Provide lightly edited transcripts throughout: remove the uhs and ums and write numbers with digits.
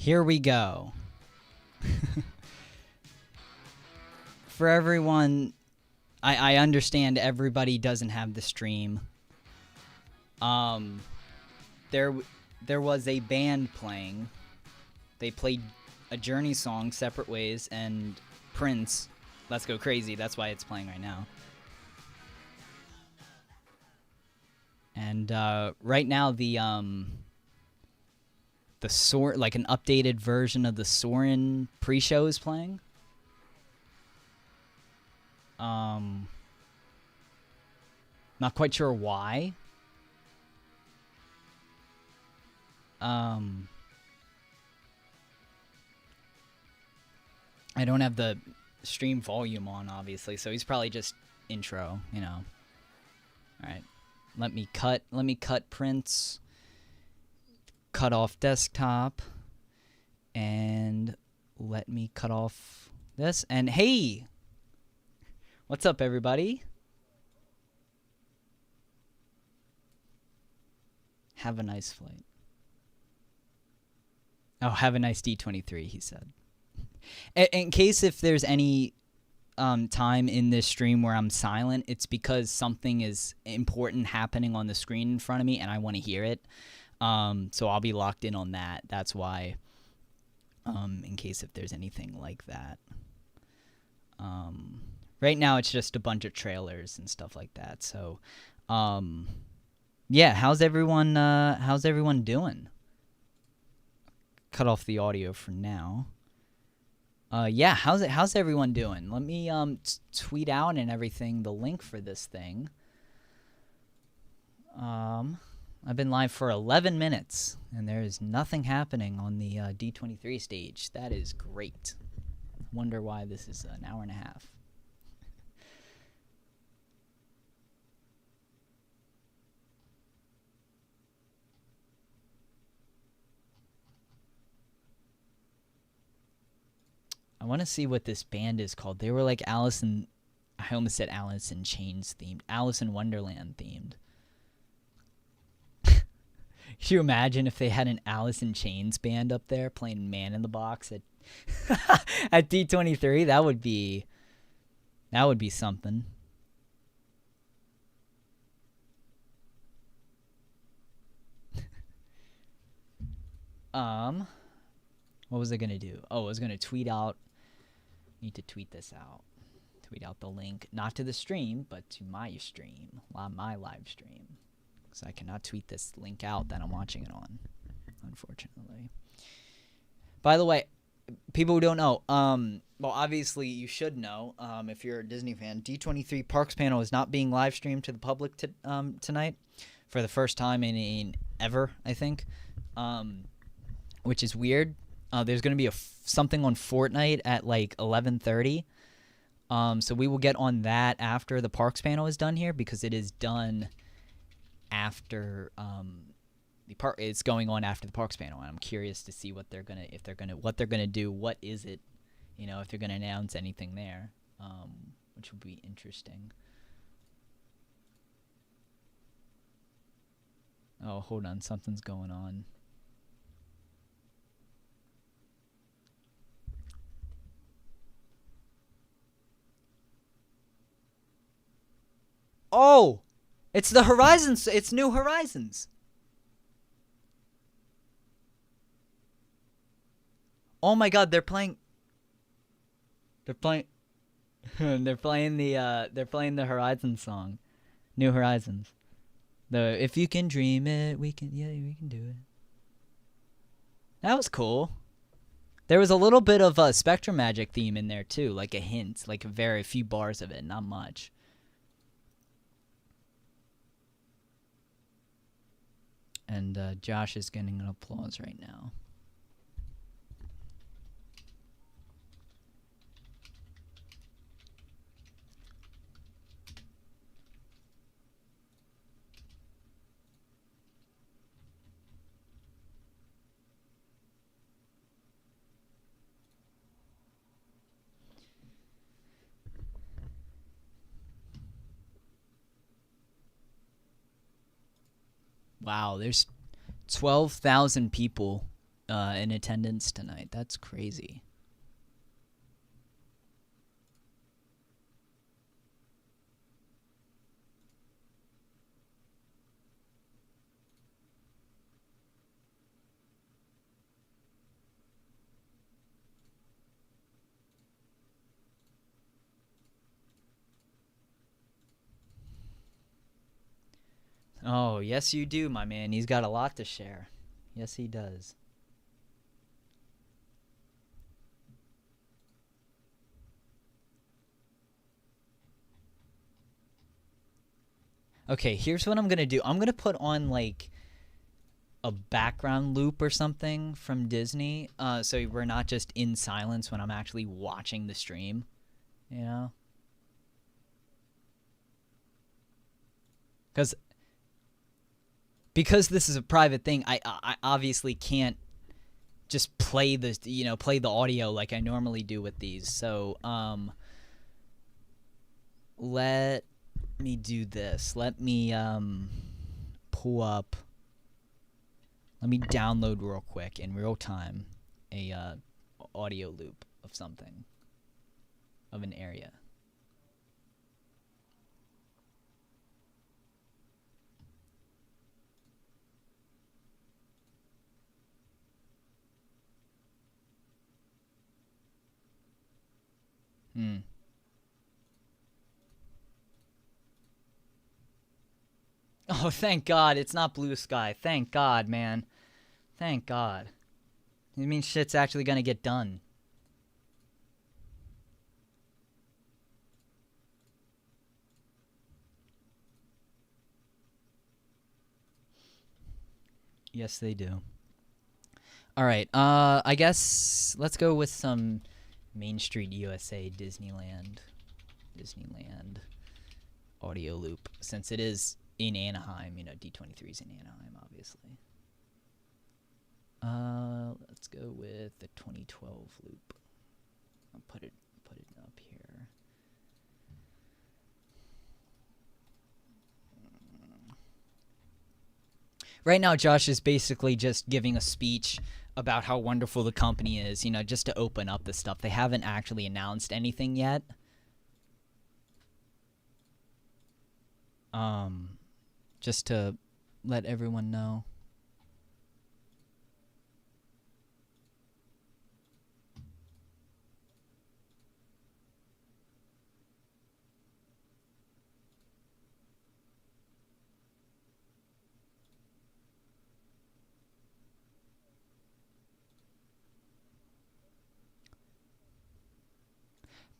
Here we go. For everyone, I understand everybody doesn't have the stream. There was a band playing. They played a Journey song, Separate Ways, and Prince, Let's Go Crazy. That's why it's playing right now. And right now like an updated version of the Soarin' pre-show is playing. Not quite sure why. I don't have the stream volume on, obviously, so he's probably just intro, you know. All right. Let me cut Prince. Cut off desktop, and let me cut off this. And hey, what's up, everybody? Have a nice flight. Oh, have a nice D23, he said. In case if there's any time in this stream where I'm silent, it's because something is important happening on the screen in front of me, and I want to hear it. So I'll be locked in on that. That's why, in case if there's anything like that. Right now it's just a bunch of trailers and stuff like that. So, Yeah, how's everyone doing? Cut off the audio for now. Yeah, how's everyone doing? Let me tweet out and everything the link for this thing. I've been live for 11 minutes and there is nothing happening on the D23 stage. That is great. Wonder why this is an hour and a half. I want to see what this band is called. They were like I almost said Alice in Chains themed. Alice in Wonderland themed. Could you imagine if they had an Alice in Chains band up there playing Man in the Box at at D23? That would be something. What was I gonna do? Oh, I was gonna tweet out. Need to tweet this out. Tweet out the link, not to the stream, but to my stream, my live stream. Because I cannot tweet this link out that I'm watching it on, unfortunately. By the way, people who don't know, well, obviously you should know, if you're a Disney fan, D23 Parks panel is not being live streamed to the public tonight, for the first time in ever, I think, which is weird. There's going to be something on Fortnite at like 11:30. So we will get on that after the Parks panel is done here, because it is done after it's going on after the Parks panel, and I'm curious to see what they're gonna do. What is it? If they're gonna announce anything there, which would be interesting. Oh, hold on, something's going on. Oh, it's the Horizons. It's New Horizons. Oh my God, they're playing. They're playing the Horizons song, New Horizons. The If You Can Dream It, we can do it. That was cool. There was a little bit of a Spectrum Magic theme in there too, like a hint, like a very few bars of it, not much. And Josh is getting an applause right now. Wow, there's 12,000 people in attendance tonight. That's crazy. Oh, yes you do, my man. He's got a lot to share. Yes, he does. Okay, here's what I'm going to do. I'm going to put on, like, a background loop or something from Disney, so we're not just in silence when I'm actually watching the stream, you know? Because this is a private thing, I obviously can't just play the audio like I normally do with these. So let me do this. Let me pull up. Let me download real quick in real time a audio loop of something, of an area. Oh, thank God it's not blue sky. Thank God, man. Thank God. It means shit's actually gonna get done. Yes, they do. All right. I guess let's go with some Main Street USA Disneyland audio loop, since it is in Anaheim. You know, D23 is in Anaheim, obviously. Let's go with the 2012 loop. I'll put it up here. Right now, Josh is basically just giving a speech about how wonderful the company is, you know, just to open up the stuff. They haven't actually announced anything yet. Just to let everyone know.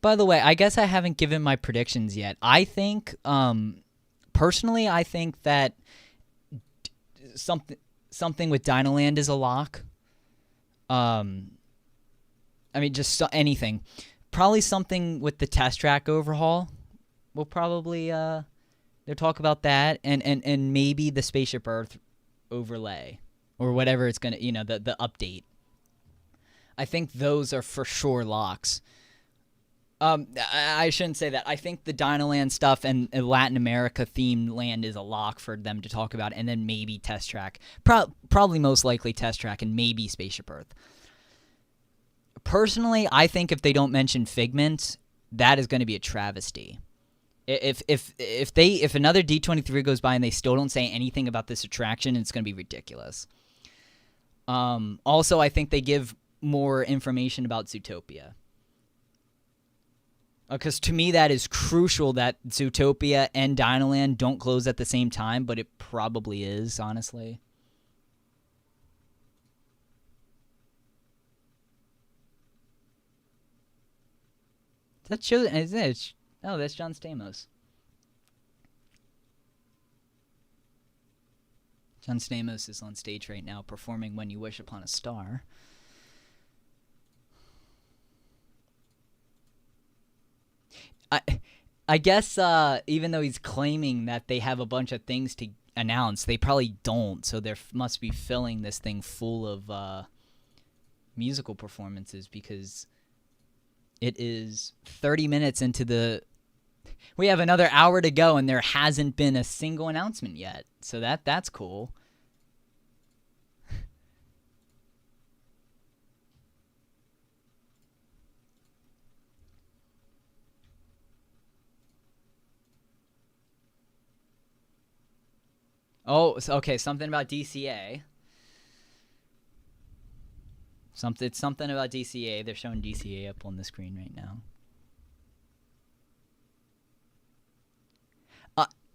By the way, I guess I haven't given my predictions yet. I think, personally, I think that something with Dinoland is a lock. I mean, just anything. Probably something with the test track overhaul. We'll probably they'll talk about that, and maybe the Spaceship Earth overlay or whatever it's gonna, you know, the update. I think those are for sure locks. I shouldn't say that. I think the Dinoland stuff and Latin America themed land is a lock for them to talk about, and then maybe Test Track. Probably most likely Test Track and maybe Spaceship Earth. Personally, I think if they don't mention Figment, that is going to be a travesty. If another D23 goes by and they still don't say anything about this attraction, it's going to be ridiculous. Also, I think they give more information about Zootopia. Because to me, that is crucial that Zootopia and Dinoland don't close at the same time, but it probably is, honestly. That shows, is it? Oh, that's John Stamos. John Stamos is on stage right now performing When You Wish Upon a Star. I guess even though he's claiming that they have a bunch of things to announce, they probably don't. So they must be filling this thing full of musical performances, because it is 30 minutes into the... We have another hour to go, and there hasn't been a single announcement yet. So that's cool. Oh, okay, something about DCA. It's something about DCA. They're showing DCA up on the screen right now.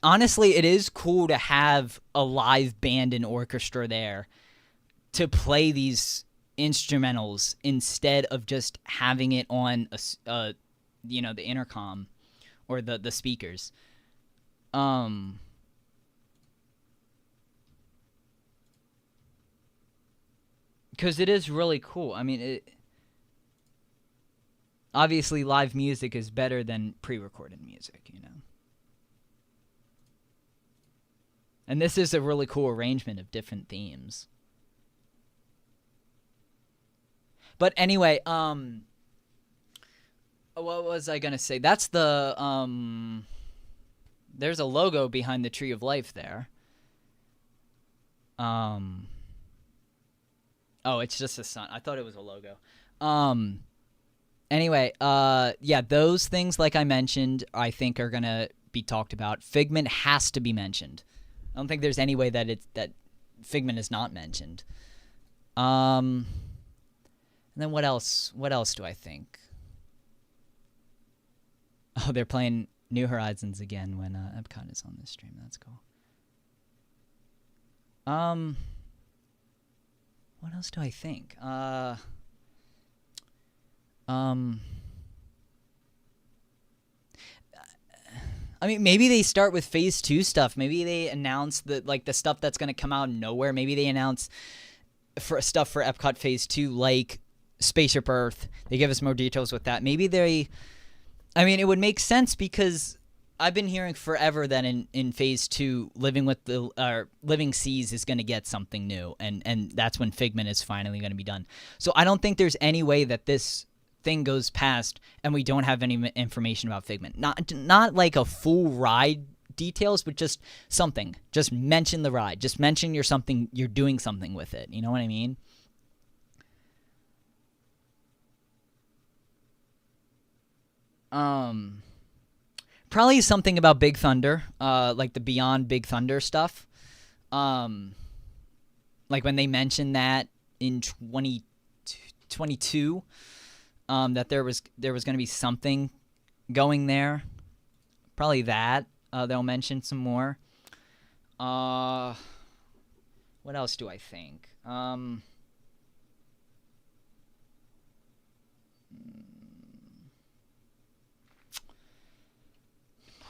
Honestly, it is cool to have a live band and orchestra there to play these instrumentals instead of just having it on the intercom or the speakers. Because it is really cool. I mean, obviously live music is better than pre-recorded music, you know. And this is a really cool arrangement of different themes. But anyway, what was I gonna say? That's the there's a logo behind the Tree of Life there. Oh, it's just a sun. I thought it was a logo. Anyway, yeah, those things, like I mentioned, I think are gonna be talked about. Figment has to be mentioned. I don't think there's any way that Figment is not mentioned. And then what else? What else do I think? Oh, they're playing New Horizons again when Epcot is on this stream. That's cool. What else do I think? I mean, maybe they start with Phase 2 stuff. Maybe they announce the stuff that's going to come out of nowhere. Maybe they announce stuff for Epcot Phase 2, like Spaceship Earth. They give us more details with that. Maybe I mean, it would make sense because I've been hearing forever that in Phase 2, Living Seas is going to get something new, and that's when Figment is finally going to be done. So I don't think there's any way that this thing goes past and we don't have any information about Figment. Not like a full ride details, but just something. Just mention the ride. Just mention you're doing something with it. You know what I mean? Probably something about Big Thunder, like the Beyond Big Thunder stuff. Like when they mentioned that in 2022, that there was going to be something going there. Probably that. They'll mention some more. What else do I think?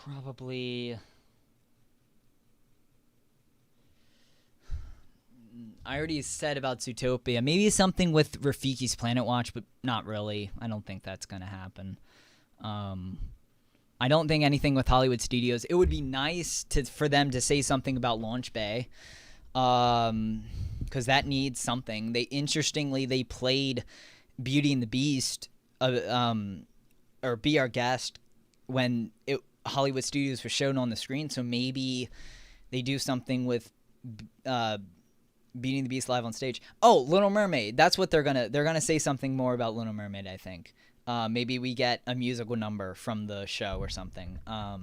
Probably. I already said about Zootopia. Maybe something with Rafiki's Planet Watch, but not really. I don't think that's going to happen. I don't think anything with Hollywood Studios. It would be nice for them to say something about Launch Bay, because that needs something. Interestingly, they played Beauty and the Beast, or Be Our Guest, when Hollywood Studios was shown on the screen. So maybe they do something with Beauty and the Beast live on stage. Oh, Little Mermaid. That's what they're gonna say something more about Little Mermaid, I think. Maybe we get a musical number from the show or something. I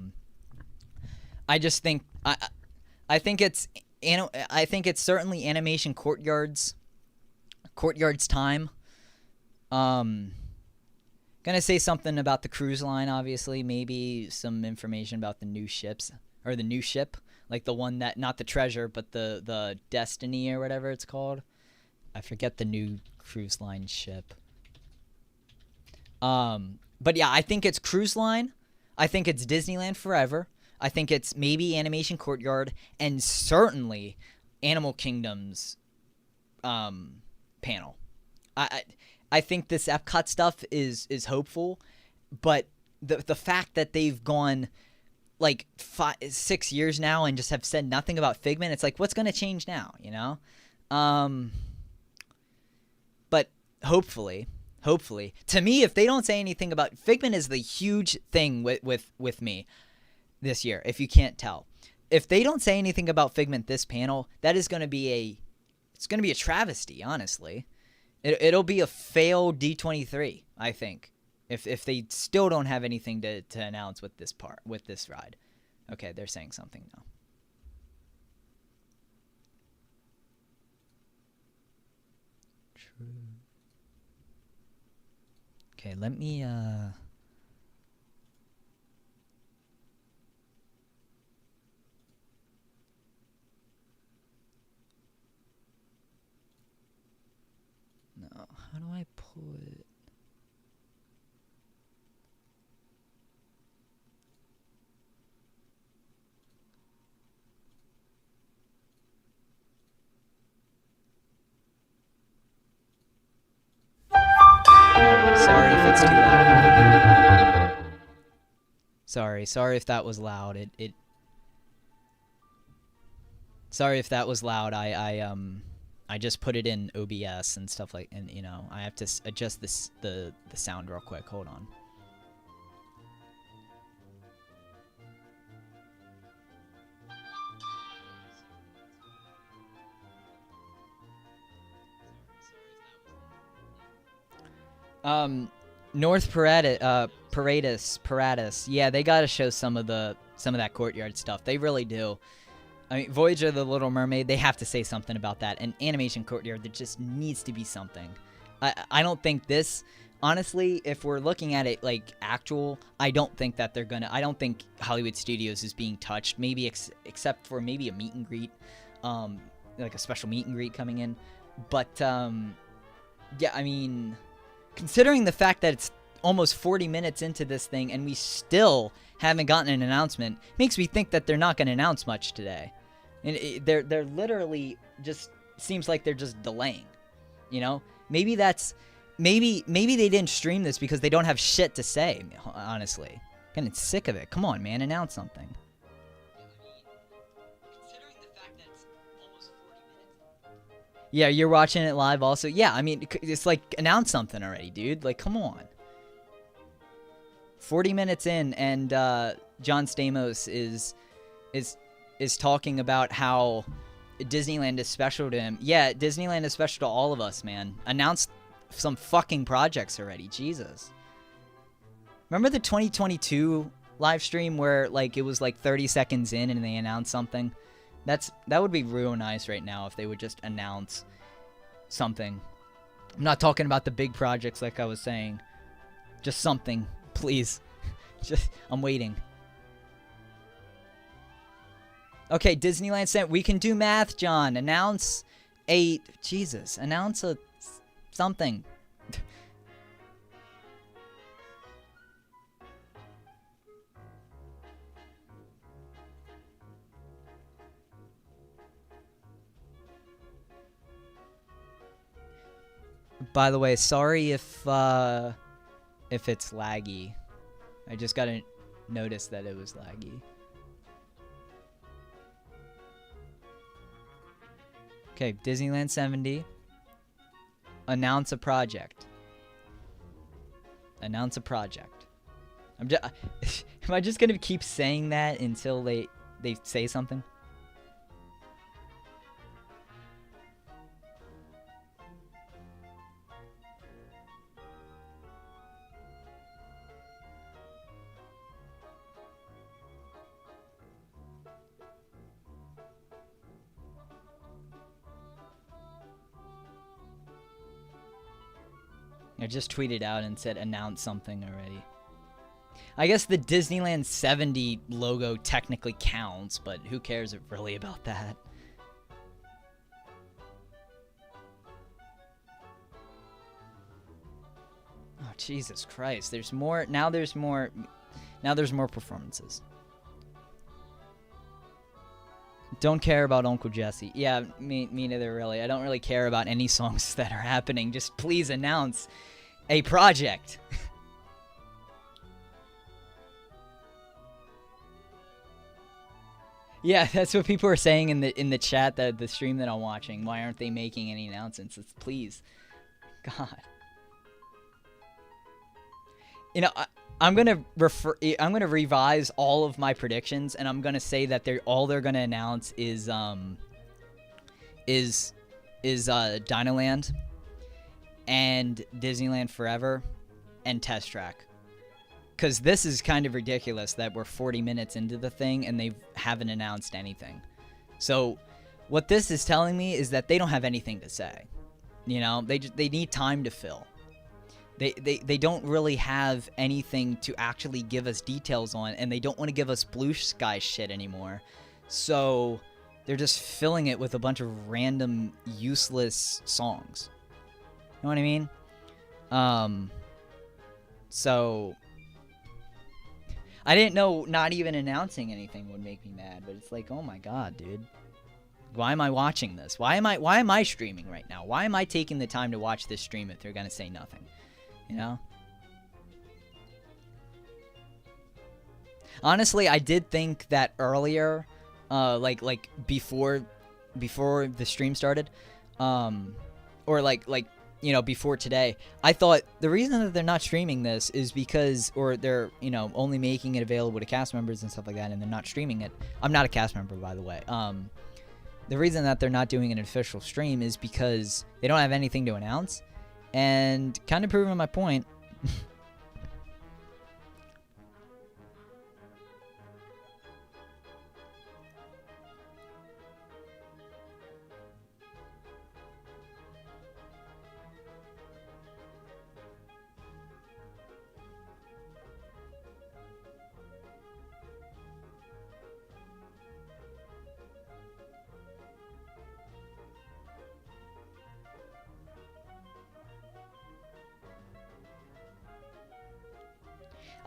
just think I think it's certainly Animation Courtyard's time. Gonna say something about the cruise line, obviously. Maybe some information about the new ships, or the new ship, like the one that, not the Treasure, but the Destiny or whatever it's called. I forget the new cruise line ship. But yeah, I think it's Cruise Line. I think it's Disneyland Forever. I think it's maybe Animation Courtyard, and certainly Animal Kingdom's panel. I think this Epcot stuff is hopeful, but the fact that they've gone like 6 years now and just have said nothing about Figment, it's like, what's going to change now, you know? But hopefully, to me, if they don't say anything about Figment, is the huge thing with me this year, if you can't tell. If they don't say anything about Figment this panel, that is going to be a travesty, honestly. It'll be a failed D23, I think, if they still don't have anything to announce with this ride. Okay, they're saying something now. True. Okay, let me no, how do I put Sorry if it's too loud. Sorry if that was loud. Sorry if that was loud. I just put it in OBS and stuff like, and you know, I have to adjust the sound real quick. Hold on. North Paratus. Yeah, they got to show some of that courtyard stuff. They really do. I mean, Voyager of the Little Mermaid, they have to say something about that. And Animation Courtyard, there just needs to be something. I don't think this, honestly, if we're looking at it like actual, I don't think that they're gonna. I don't think Hollywood Studios is being touched. Maybe except for maybe a meet and greet. like a special meet and greet coming in. But yeah, I mean, considering the fact that it's almost 40 minutes into this thing and we still haven't gotten an announcement, makes me think that they're not going to announce much today. And they're literally just seems like they're just delaying. You know, maybe they didn't stream this because they don't have shit to say. Honestly, getting sick of it. Come on, man, announce something. Yeah, you're watching it live also. Yeah, I mean, it's like, announce something already, dude. Like, come on. 40 minutes in, and John Stamos is talking about how Disneyland is special to him. Yeah, Disneyland is special to all of us, man. Announce some fucking projects already. Jesus. Remember the 2022 live stream where, like, it was like 30 seconds in and they announced something? That would be real nice right now if they would just announce something. I'm not talking about the big projects like I was saying. Just something, please. I'm waiting. Okay, Disneyland sent. We can do math, John. Announce something. By the way, sorry if it's laggy. I just got to notice that it was laggy. Okay, Disneyland 70. Announce a project. Announce a project. Am I just gonna keep saying that until they say something? I just tweeted out and said announce something already. I guess the Disneyland 70 logo technically counts, but who cares really about that? Oh, Jesus Christ. There's more. Now there's more performances. Don't care about Uncle Jesse. Yeah, me neither, really. I don't really care about any songs that are happening. Just please announce a project. Yeah, that's what people are saying in the chat, that the stream that I'm watching. Why aren't they making any announcements? Please. God. You know, I'm gonna revise all of my predictions, and I'm gonna say that all they're gonna announce is Dinoland and Disneyland Forever and Test Track. Because this is kind of ridiculous that we're 40 minutes into the thing and they haven't announced anything. So what this is telling me is that they don't have anything to say. You know, they need time to fill. They don't really have anything to actually give us details on, and they don't want to give us blue sky shit anymore. So they're just filling it with a bunch of random, useless songs. You know what I mean? So I didn't know not even announcing anything would make me mad, but it's like, oh my god, dude. Why am I watching this? Why am I streaming right now? Why am I taking the time to watch this stream if they're gonna say nothing? You know? Honestly, I did think that earlier, like before the stream started, or like you know, before today, I thought the reason that they're not streaming this is because, or they're, you know, only making it available to cast members and stuff like that, and they're not streaming it. I'm not a cast member, by the way. The reason that they're not doing an official stream is because they don't have anything to announce, and kind of proving my point.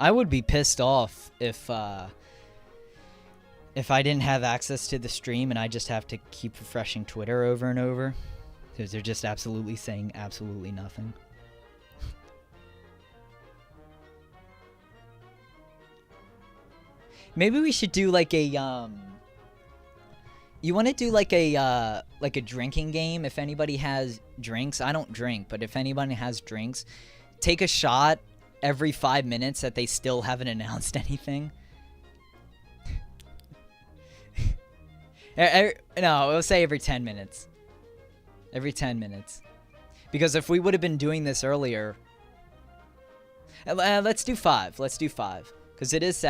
I would be pissed off if I didn't have access to the stream and I just have to keep refreshing Twitter over and over. Because they're just absolutely saying absolutely nothing. Maybe we should do like a you want to do like a drinking game? If anybody has drinks, I don't drink, but if anybody has drinks, take a shot every 5 minutes that they still haven't announced anything. No, we'll say every 10 minutes. Every 10 minutes. Because if we would have been doing this earlier, let's do 5. Let's do 5. Because it is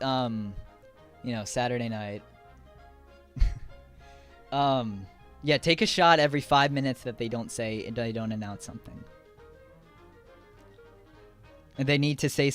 you know, Saturday night. Yeah, take a shot every 5 minutes that they don't announce something. And they need to say.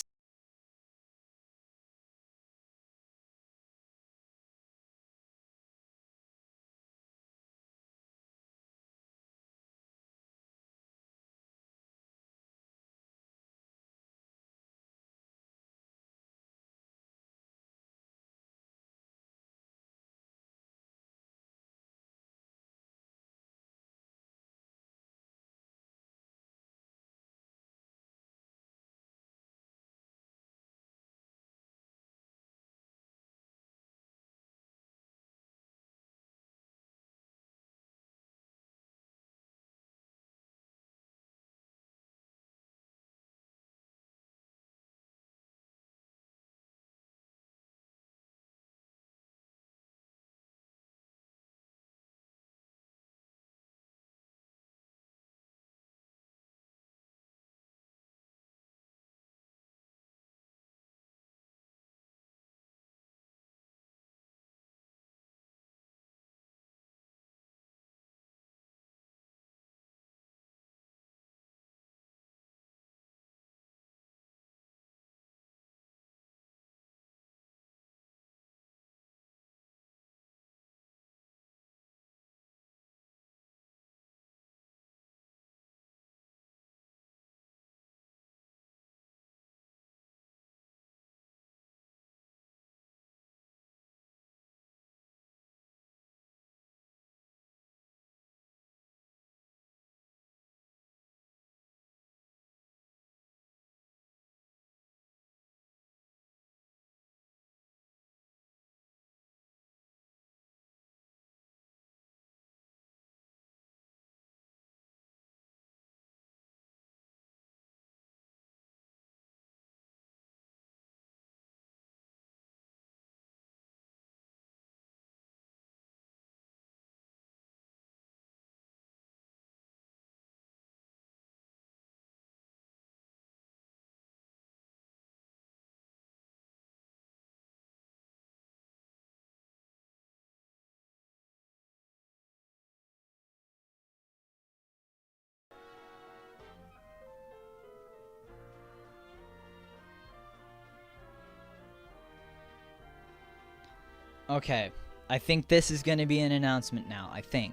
Okay, I think this is going to be an announcement now. I think.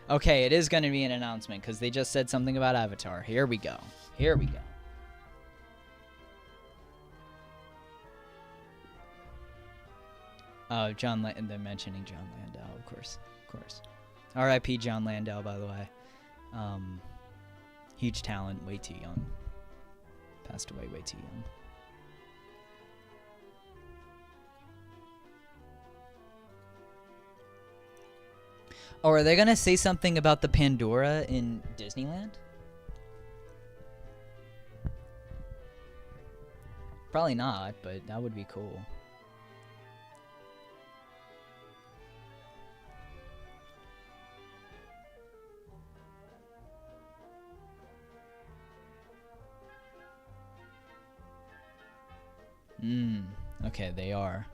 Okay, it is going to be an announcement because they just said something about Avatar. Here we go. Oh, they're mentioning John Landau, of course. R.I.P. John Landau, by the way. Huge talent, way too young. Passed away way too young. Oh, are they gonna say something about the Pandora in Disneyland? Probably not, but that would be cool. Okay, they are.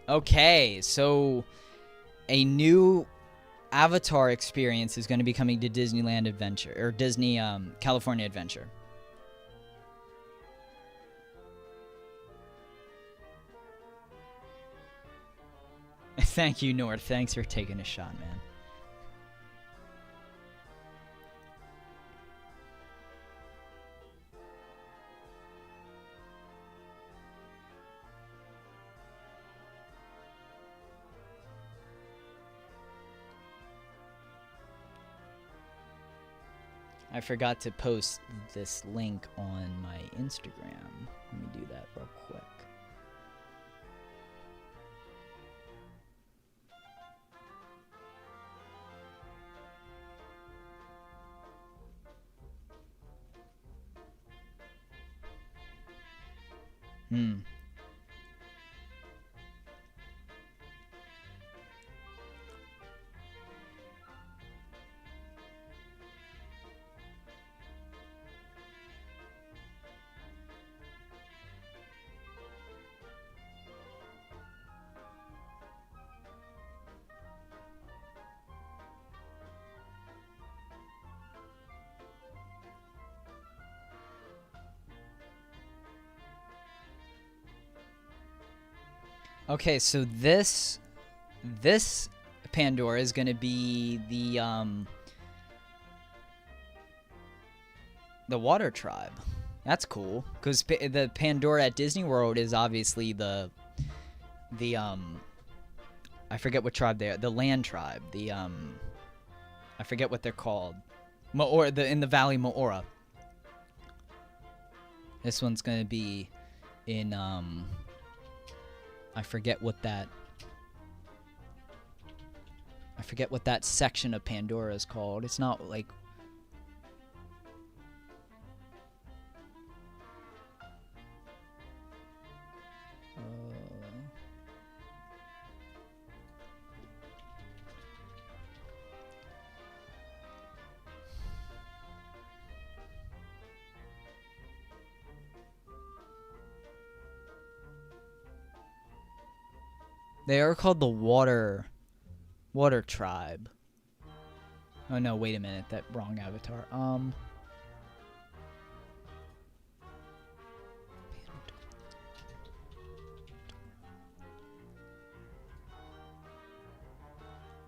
Okay, so a new Avatar experience is going to be coming to Disneyland Adventure, or Disney California Adventure. Thank you, North. Thanks for taking a shot, man. I forgot to post this link on my Instagram. Let me do that real quick. Okay, so this Pandora is going to be the water tribe. That's cool, because the Pandora at Disney World is obviously the I forget what tribe they are. The land tribe. I forget what they're called. In the Valley Moora. This one's going to be in I forget what that section of Pandora is called. It's not like they are called the water tribe. Oh no, wait a minute, that wrong avatar.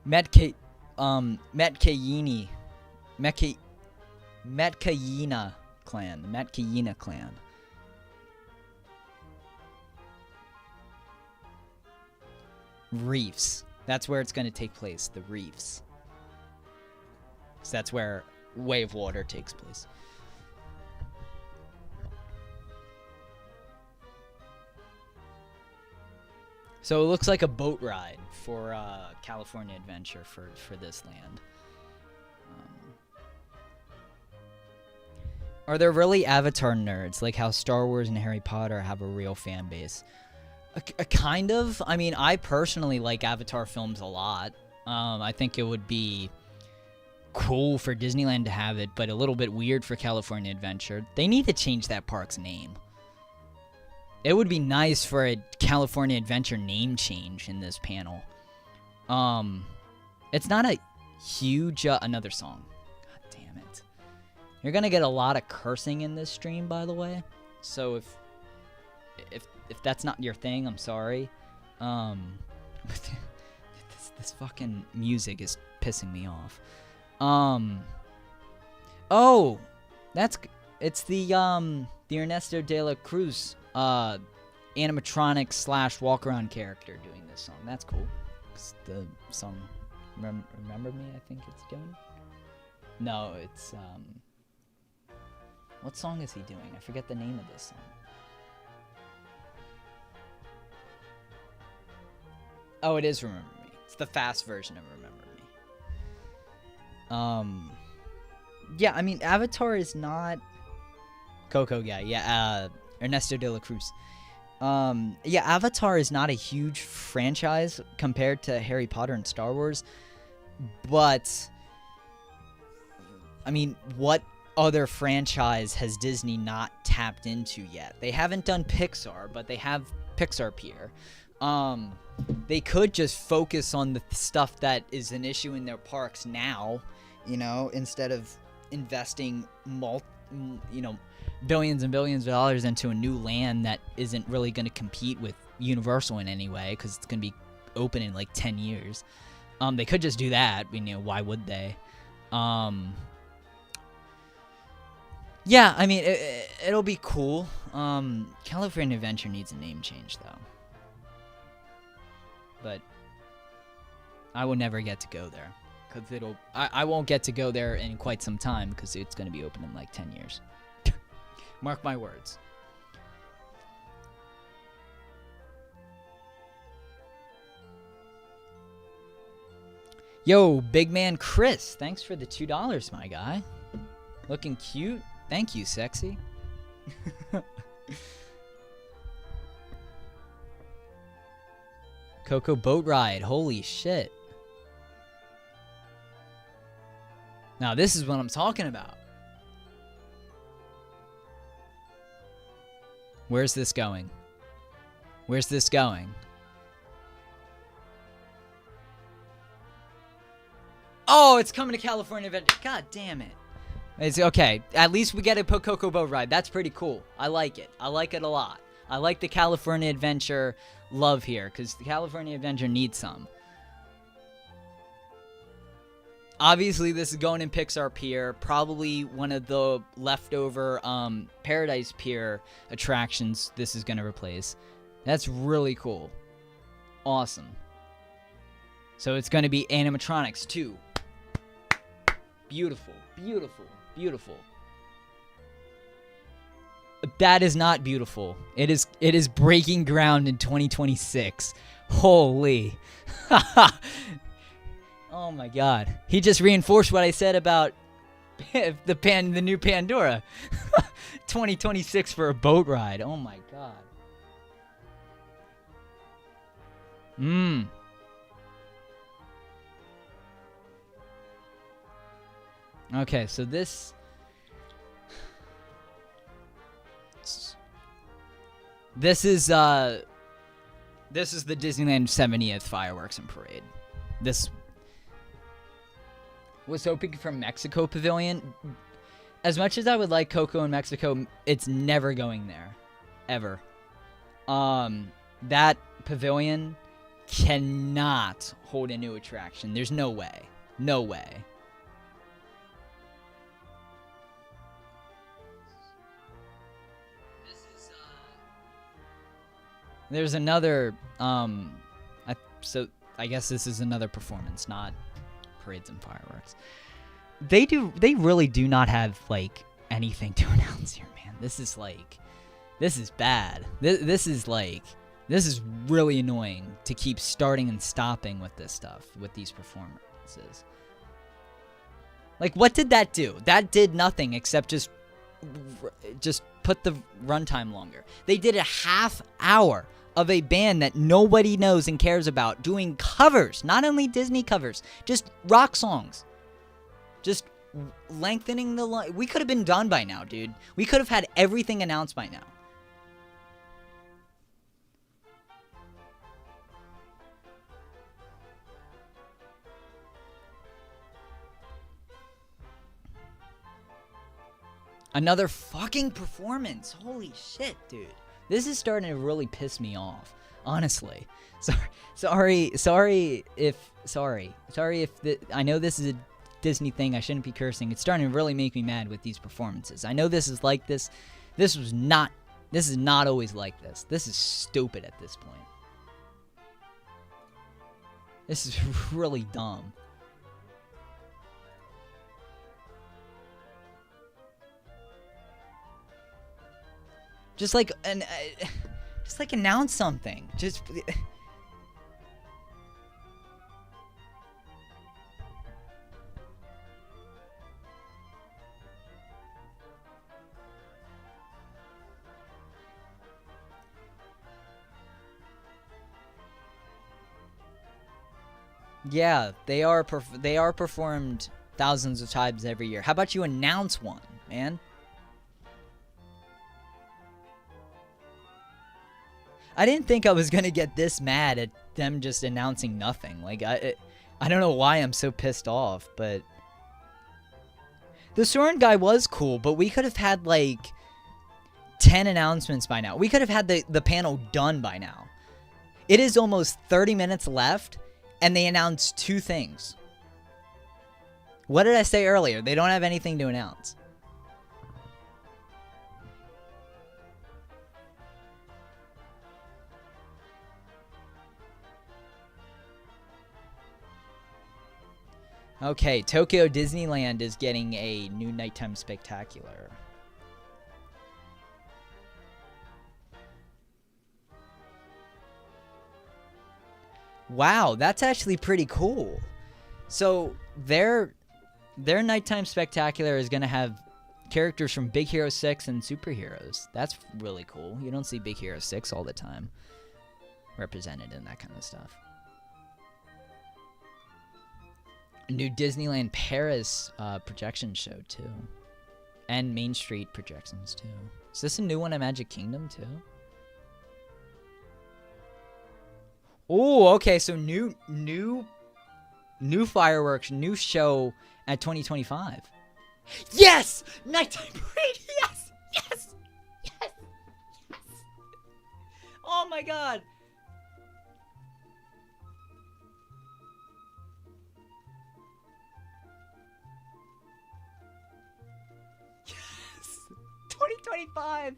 Metkayina clan. The Metkayina clan. Reefs. That's where it's going to take place. The reefs. So that's where Way of Water takes place. So it looks like a boat ride for California Adventure for this land. Are there really Avatar nerds, like how Star Wars and Harry Potter have a real fan base? Kind of. I mean, I personally like Avatar films a lot. I think it would be cool for Disneyland to have it, but a little bit weird for California Adventure. They need to change that park's name. It would be nice for a California Adventure name change in this panel. It's not a huge... another song. God damn it. You're gonna get a lot of cursing in this stream, by the way. So if that's not your thing, I'm sorry. This fucking music is pissing me off. Oh, it's the Ernesto de la Cruz animatronic / walk-around character doing this song. That's cool. It's the song Remember Me, I think it's doing. No, it's what song is he doing? I forget the name of this song. Oh, it is Remember Me. It's the fast version of Remember Me. Yeah, I mean, Avatar is not... Coco guy, yeah, Ernesto de la Cruz. Yeah, Avatar is not a huge franchise compared to Harry Potter and Star Wars, but, I mean, what other franchise has Disney not tapped into yet? They haven't done Pixar, but they have Pixar Pier. They could just focus on the stuff that is an issue in their parks now, you know, instead of investing billions and billions of dollars into a new land that isn't really going to compete with Universal in any way, because it's going to be open in like 10 years. They could just do that. You know, why would they? Yeah, I mean, it'll be cool. California Adventure needs a name change, though. But I will never get to go there. Because I won't get to go there in quite some time because it's going to be open in like 10 years. Mark my words. Yo, big man Chris, thanks for the $2, my guy. Looking cute. Thank you, sexy. Coco boat ride. Holy shit. Now, this is what I'm talking about. Where's this going? Where's this going? Oh, it's coming to California Adventure. God damn it. It's okay. At least we get a Coco boat ride. That's pretty cool. I like it. I like it a lot. I like the California Adventure love here because the California Adventure needs some. Obviously, this is going in Pixar Pier. Probably one of the leftover Paradise Pier attractions this is going to replace. That's really cool. Awesome. So it's going to be animatronics too. Beautiful. Beautiful. Beautiful. That is not beautiful. It is breaking ground in 2026. Holy. Oh my god. He just reinforced what I said about the new Pandora. 2026 for a boat ride. Oh my god. Okay, so this is the Disneyland 70th fireworks and parade. This was hoping for Mexico Pavilion. As much as I would like Coco in Mexico, it's never going there. Ever. That pavilion cannot hold a new attraction. There's no way. No way. There's another, so I guess this is another performance, not parades and fireworks. They really do not have, like, anything to announce here, man. This is bad. This is really annoying to keep starting and stopping with this stuff, with these performances. Like, what did that do? That did nothing except just put the runtime longer. They did a half hour of a band that nobody knows and cares about doing covers, not only Disney covers, just rock songs. Just lengthening the line. We could have been done by now, dude. We could have had everything announced by now. Another fucking performance. Holy shit, dude. This is starting to really piss me off. Honestly. Sorry if I know this is a Disney thing. I shouldn't be cursing. It's starting to really make me mad with these performances. I know this is like this. This is not always like this. This is stupid at this point. This is really dumb. Just like announce something. Just yeah, they are performed thousands of times every year. How about you announce one, man? I didn't think I was gonna get this mad at them just announcing nothing. Like, I don't know why I'm so pissed off, but the Soren guy was cool, but we could have had like 10 announcements by now. We could have had the panel done by now. It is almost 30 minutes left, and they announced 2 things. What did I say earlier? They don't have anything to announce. Okay, Tokyo Disneyland is getting a new nighttime spectacular. Wow, that's actually pretty cool. So their nighttime spectacular is going to have characters from Big Hero 6 and superheroes. That's really cool. You don't see Big Hero 6 all the time represented in that kind of stuff. New Disneyland Paris projection show too, and Main Street projections too. Is this a new one at Magic Kingdom too? Oh, okay. So new fireworks, new show at 2025. Yes, nighttime parade. Yes, yes, yes, yes. Oh my God. Yes, 2025.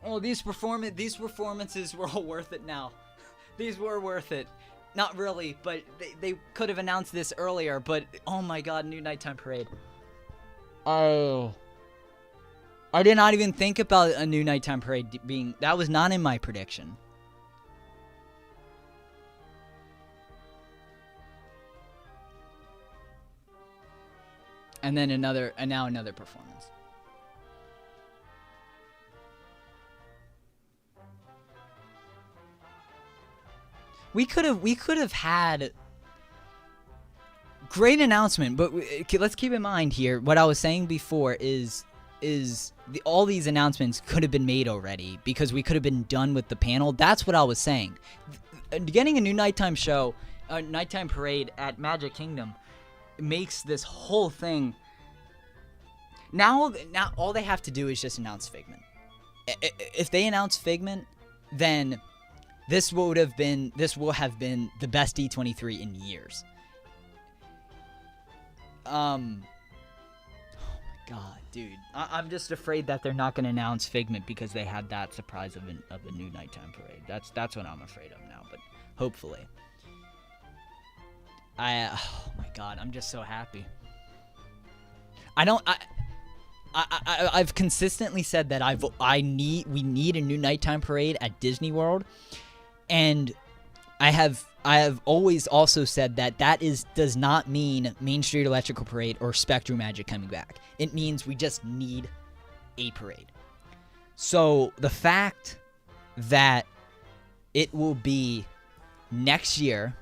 Oh, these performances were all worth it now. These were worth it. Not really, but they could have announced this earlier, but oh my God, new nighttime parade. Oh. I did not even think about a new nighttime parade being... That was not in my prediction. And then now another performance. We could have had great announcement, but let's keep in mind here what I was saying before is all these announcements could have been made already because we could have been done with the panel. That's what I was saying. Getting a new nighttime show, a nighttime parade at Magic Kingdom makes this whole thing. Now all they have to do is just announce Figment. If they announce Figment, then this will have been the best D23 in years. Oh my God, dude. I'm just afraid that they're not going to announce Figment because they had that surprise of a new nighttime parade. That's what I'm afraid of now, but hopefully. Oh my God, I'm just so happy. I've consistently said that we need a new nighttime parade at Disney World, and I have always also said that does not mean Main Street Electrical Parade or Spectrum Magic coming back. It means we just need a parade. So the fact that it will be next year,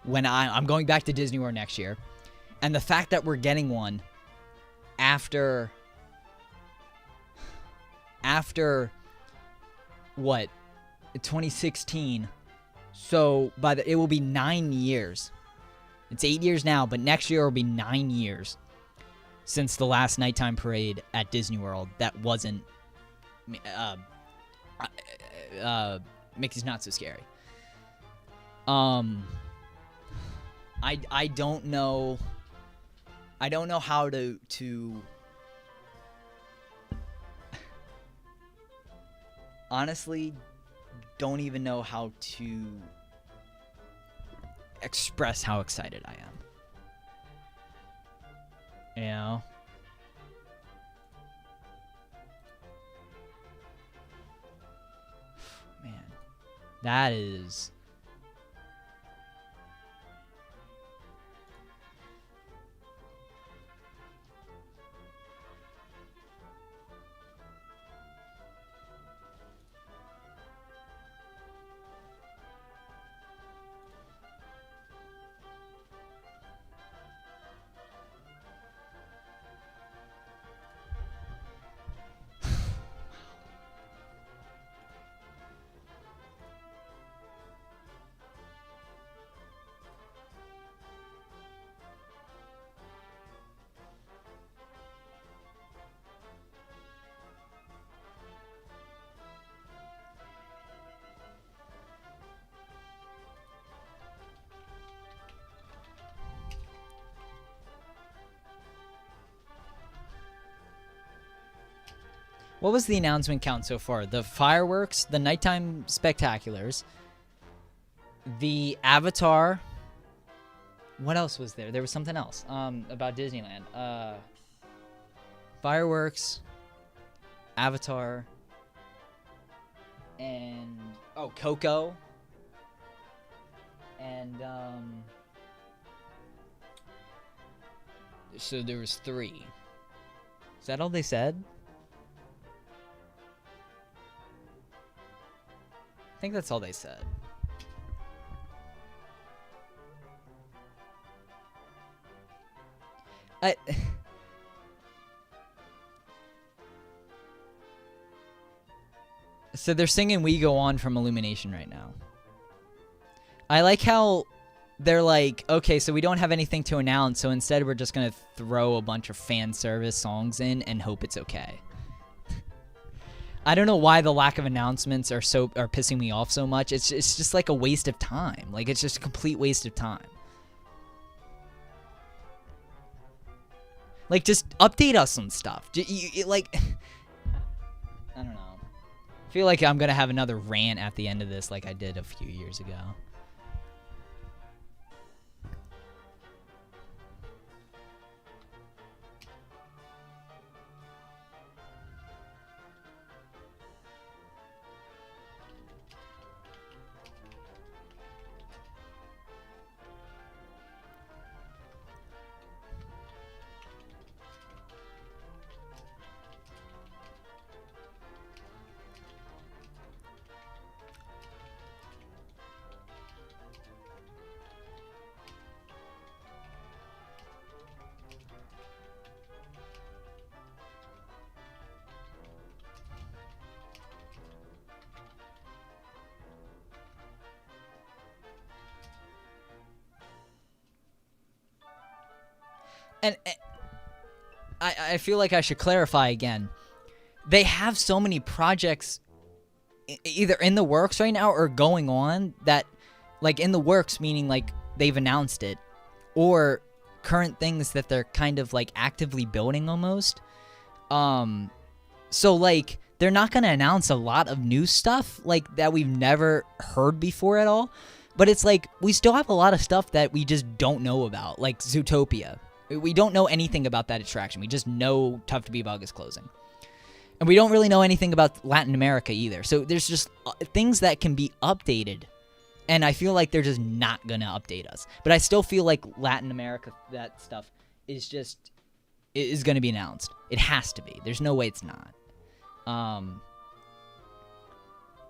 when I'm going back to Disney World next year, and the fact that we're getting one after what, 2016. So it will be 9 years. It's 8 years now, but next year will be 9 years since the last nighttime parade at Disney World that wasn't Mickey's Not So Scary. I don't know how to honestly don't even know how to express how excited I am. You know? Man, that is... What was the announcement count so far? The fireworks, the nighttime spectaculars, the Avatar. What else was there? There was something else about Disneyland. Fireworks, Avatar, and Coco, and so there was 3. Is that all they said? I think that's all they said. So they're singing "We Go On" from Illumination right now. I like how they're like, okay, so we don't have anything to announce, so instead we're just gonna throw a bunch of fan service songs in and hope it's okay. I don't know why the lack of announcements are pissing me off so much. It's just like a waste of time. Like, it's just a complete waste of time. Like, just update us on stuff. Like, I don't know. I feel like I'm gonna have another rant at the end of this like I did a few years ago. And I feel like I should clarify again. They have so many projects either in the works right now or going on that, like, in the works, meaning, like, they've announced it, or current things that they're kind of, like, actively building almost. So, like, they're not going to announce a lot of new stuff, like, that we've never heard before at all. But it's like, we still have a lot of stuff that we just don't know about, like Zootopia. We don't know anything about that attraction. We just know Tough to Be Bug is closing. And we don't really know anything about Latin America either. So there's just things that can be updated. And I feel like they're just not going to update us. But I still feel like Latin America, that stuff, is going to be announced. It has to be. There's no way it's not.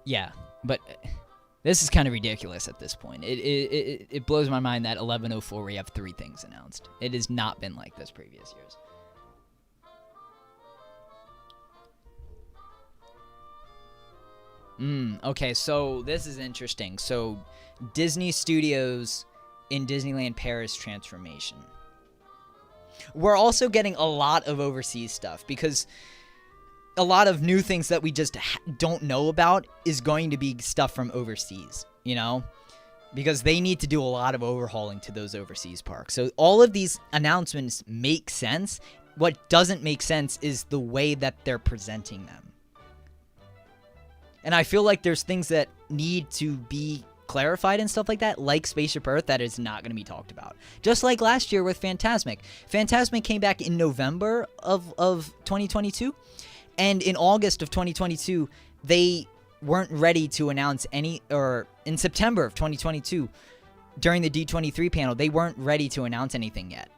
Yeah, but this is kind of ridiculous at this point. It blows my mind that 11:04 we have 3 things announced. It has not been like this previous years. Okay, so this is interesting. So Disney Studios in Disneyland Paris transformation. We're also getting a lot of overseas stuff because a lot of new things that we just don't know about is going to be stuff from overseas, you know? Because they need to do a lot of overhauling to those overseas parks. So all of these announcements make sense. What doesn't make sense is the way that they're presenting them. And I feel like there's things that need to be clarified and stuff like that, like Spaceship Earth, that is not going to be talked about. Just like last year with Fantasmic. Fantasmic came back in November of 2022. And in August of 2022, they weren't ready to announce any, or in September of 2022, during the D23 panel, they weren't ready to announce anything yet.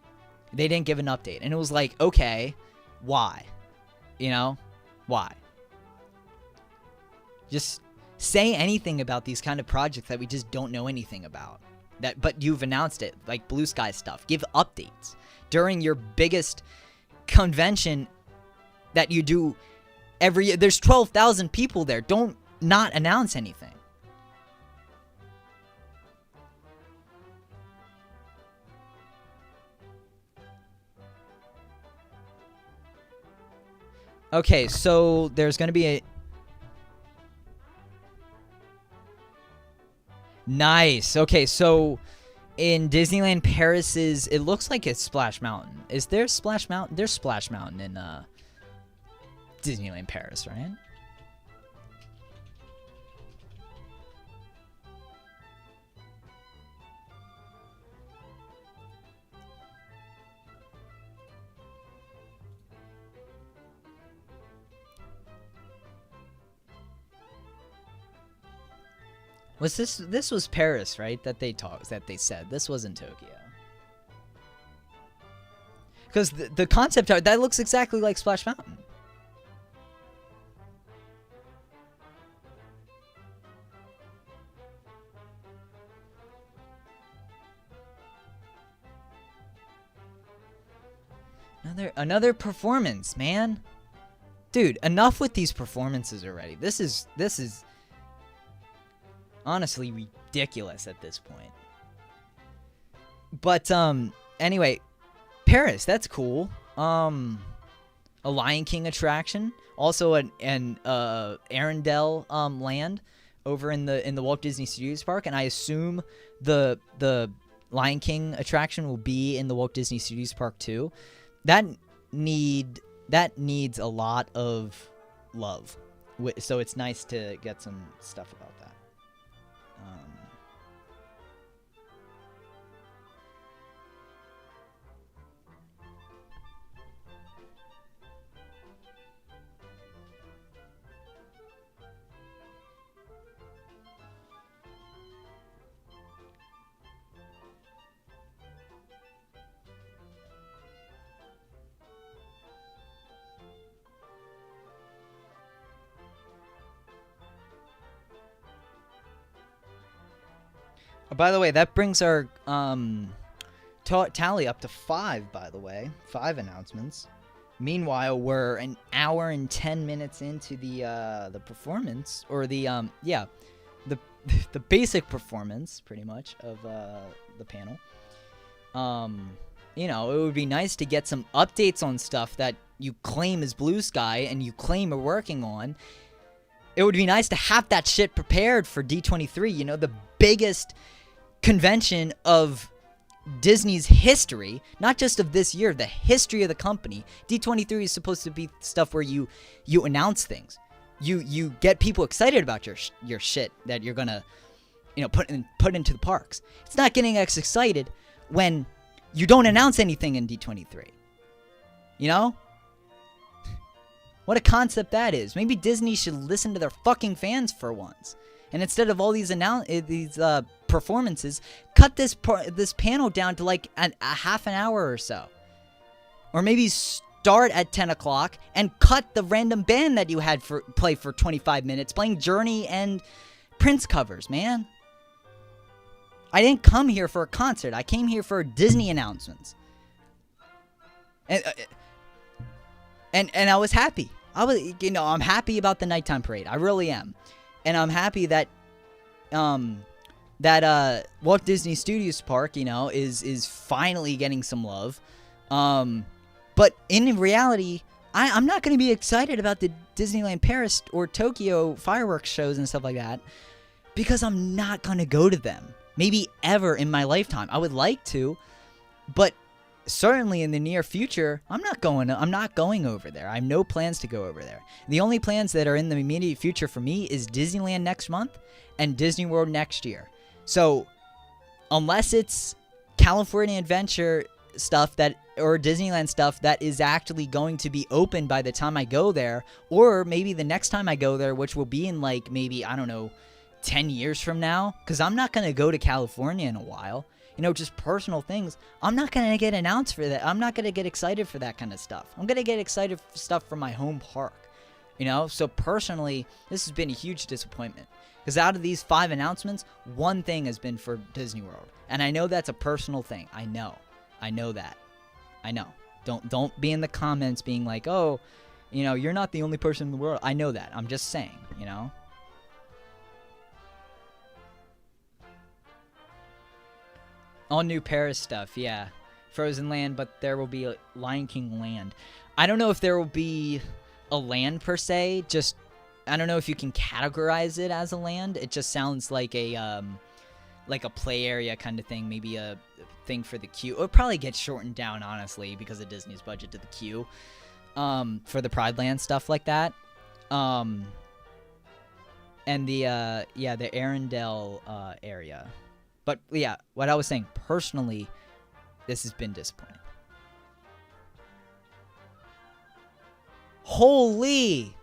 They didn't give an update. And it was like, okay, why? You know? Why? Just say anything about these kind of projects that we just don't know anything about. But you've announced it, like Blue Sky stuff. Give updates. During your biggest convention that you do every year. There's 12,000 people there. Don't not announce anything. Okay, so there's going to be a... Nice. Okay, so in Disneyland Paris's... It looks like it's Splash Mountain. Is there Splash Mountain? There's Splash Mountain in... Disneyland Paris, right? Was this was Paris, right? That they said. This wasn't Tokyo. Because the concept art, that looks exactly like Splash Mountain. Another performance, man. Dude, enough with these performances already. This is honestly ridiculous at this point. But anyway, Paris, that's cool. A Lion King attraction, also an Arendelle land over in the Walt Disney Studios Park, and I assume the Lion King attraction will be in the Walt Disney Studios Park too. That needs a lot of love, so it's nice to get some stuff about that. By the way, that brings our tally up to 5, by the way. 5 announcements. Meanwhile, we're an hour and 10 minutes into the performance, or the basic performance, pretty much, of the panel. You know, it would be nice to get some updates on stuff that you claim is Blue Sky and you claim are working on. It would be nice to have that shit prepared for D23, you know, the biggest convention of Disney's history, not just of this year, the history of the company. D23 is supposed to be stuff where you announce things. You get people excited about your shit that you're gonna, you know, put into the parks. It's not getting us excited when you don't announce anything in D23. You know? What a concept that is. Maybe Disney should listen to their fucking fans for once. And instead of all these performances, cut this panel down to like a half an hour or so. Or maybe start at 10 o'clock and cut the random band that you had play for 25 minutes, playing Journey and Prince covers, man. I didn't come here for a concert. I came here for Disney announcements. And I was happy. I'm happy about the nighttime parade. I really am. And I'm happy that Walt Disney Studios Park, you know, is finally getting some love. But in reality, I'm not going to be excited about the Disneyland Paris or Tokyo fireworks shows and stuff like that, because I'm not going to go to them. Maybe ever in my lifetime. I would like to, but certainly in the near future, I'm not going over there. I have no plans to go over there. The only plans that are in the immediate future for me is Disneyland next month and Disney World next year. So unless it's California Adventure stuff or Disneyland stuff that is actually going to be open by the time I go there, or maybe the next time I go there, which will be in like maybe, I don't know, 10 years from now, because I'm not going to go to California in a while. You know, just personal things. I'm not going to get announced for that. I'm not going to get excited for that kind of stuff. I'm going to get excited for stuff from my home park. You know, so personally, this has been a huge disappointment. Because out of these 5 announcements, one thing has been for Disney World. And I know that's a personal thing. I know that. I know. Don't be in the comments being like, oh, you know, you're not the only person in the world. I know that. I'm just saying, you know. All new Paris stuff, yeah. Frozen Land, but there will be a Lion King Land. I don't know if there will be a land per se. Just, I don't know if you can categorize it as a land. It just sounds like a play area kind of thing. Maybe a thing for the queue. It'll probably get shortened down, honestly, because of Disney's budget to the queue. for the Pride Land stuff like that. And the the Arendelle area. But yeah, what I was saying, personally, this has been disappointing. Holy!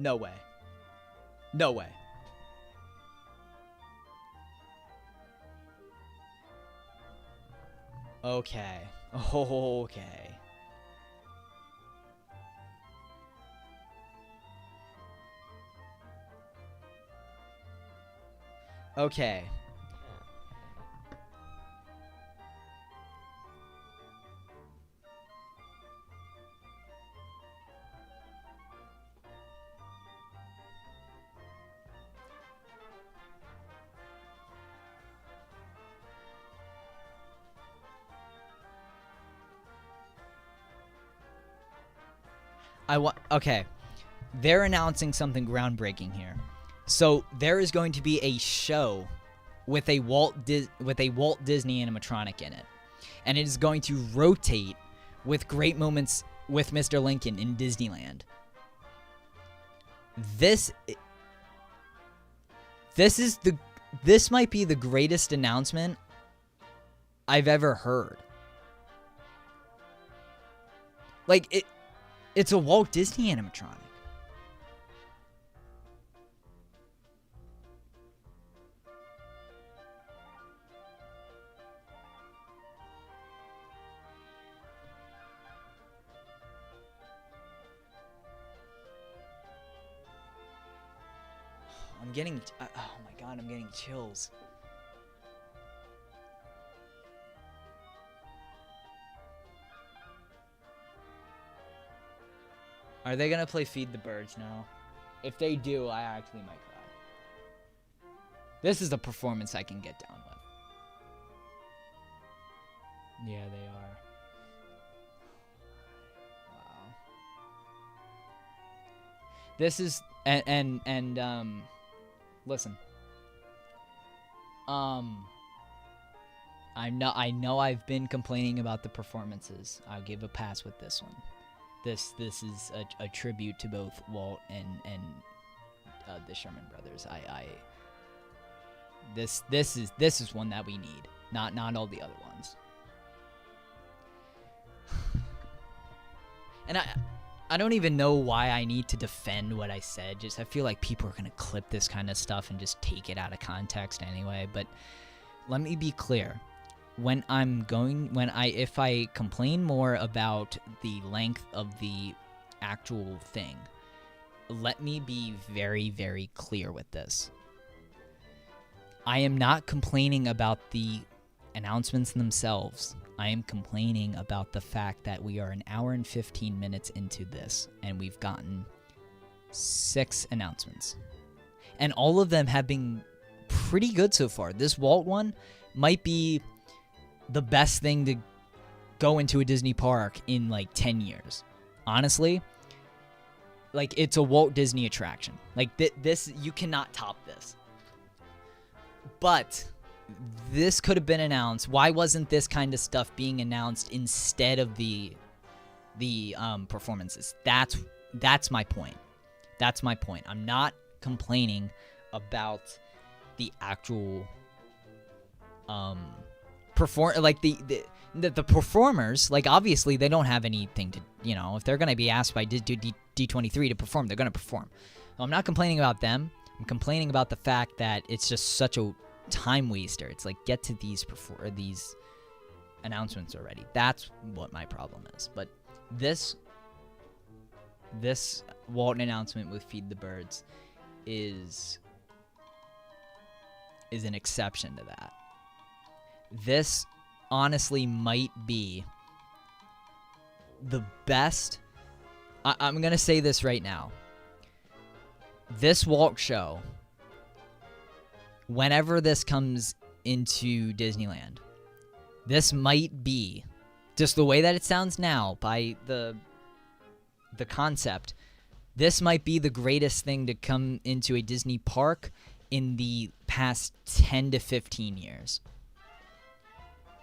No way. No way. Okay. Okay. Okay. Okay. They're announcing something groundbreaking here. So there is going to be a show with a Walt Disney animatronic in it, and it is going to rotate with great moments with Mr. Lincoln in Disneyland. This might be the greatest announcement I've ever heard. Like it's a Walt Disney animatronic. I'm getting, oh my god, I'm getting chills. Are they gonna play Feed the Birds now? If they do, I actually might cry. This is a performance I can get down with. Yeah, they are. Wow. This is, and listen. I know I've been complaining about the performances. I'll give a pass with this one. This is a tribute to both Walt and the Sherman Brothers. This is one that we need, not all the other ones. And I don't even know why I need to defend what I said. Just I feel like people are gonna clip this kind of stuff and just take it out of context anyway. But let me be clear. If I complain more about the length of the actual thing, let me be very, very clear with this. I am not complaining about the announcements themselves. I am complaining about the fact that we are an hour and 15 minutes into this, and we've gotten 6 announcements. And all of them have been pretty good so far. This Walt one might be the best thing to go into a Disney park in like 10 years. Honestly, like it's a Walt Disney attraction. Like this, you cannot top this. But this could have been announced. Why wasn't this kind of stuff being announced instead of the performances? That's my point. That's my point. I'm not complaining about the actual the performers. Like obviously they don't have anything to, if they're going to be asked by D23 to perform, they're going to perform. So I'm not complaining about them. I'm complaining about the fact that it's just such a time waster. It's like, get to these announcements already. That's what my problem is. But this Walton announcement with Feed the Birds is an exception to that. This honestly might be the best. I'm going to say this right now. This Walt show, whenever this comes into Disneyland, this might be just the way that it sounds now, by the concept, this might be the greatest thing to come into a Disney park in the past 10 to 15 years.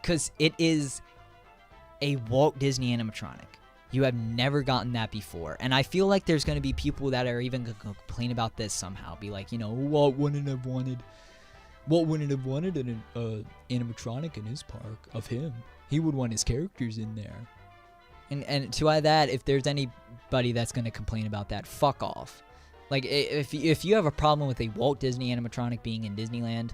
Because it is a Walt Disney animatronic. You have never gotten that before. And I feel like there's going to be people that are even going to complain about this somehow. Be like, Walt wouldn't have wanted an animatronic in his park of him. He would want his characters in there. And to that, if there's anybody that's going to complain about that, fuck off. Like, if you have a problem with a Walt Disney animatronic being in Disneyland,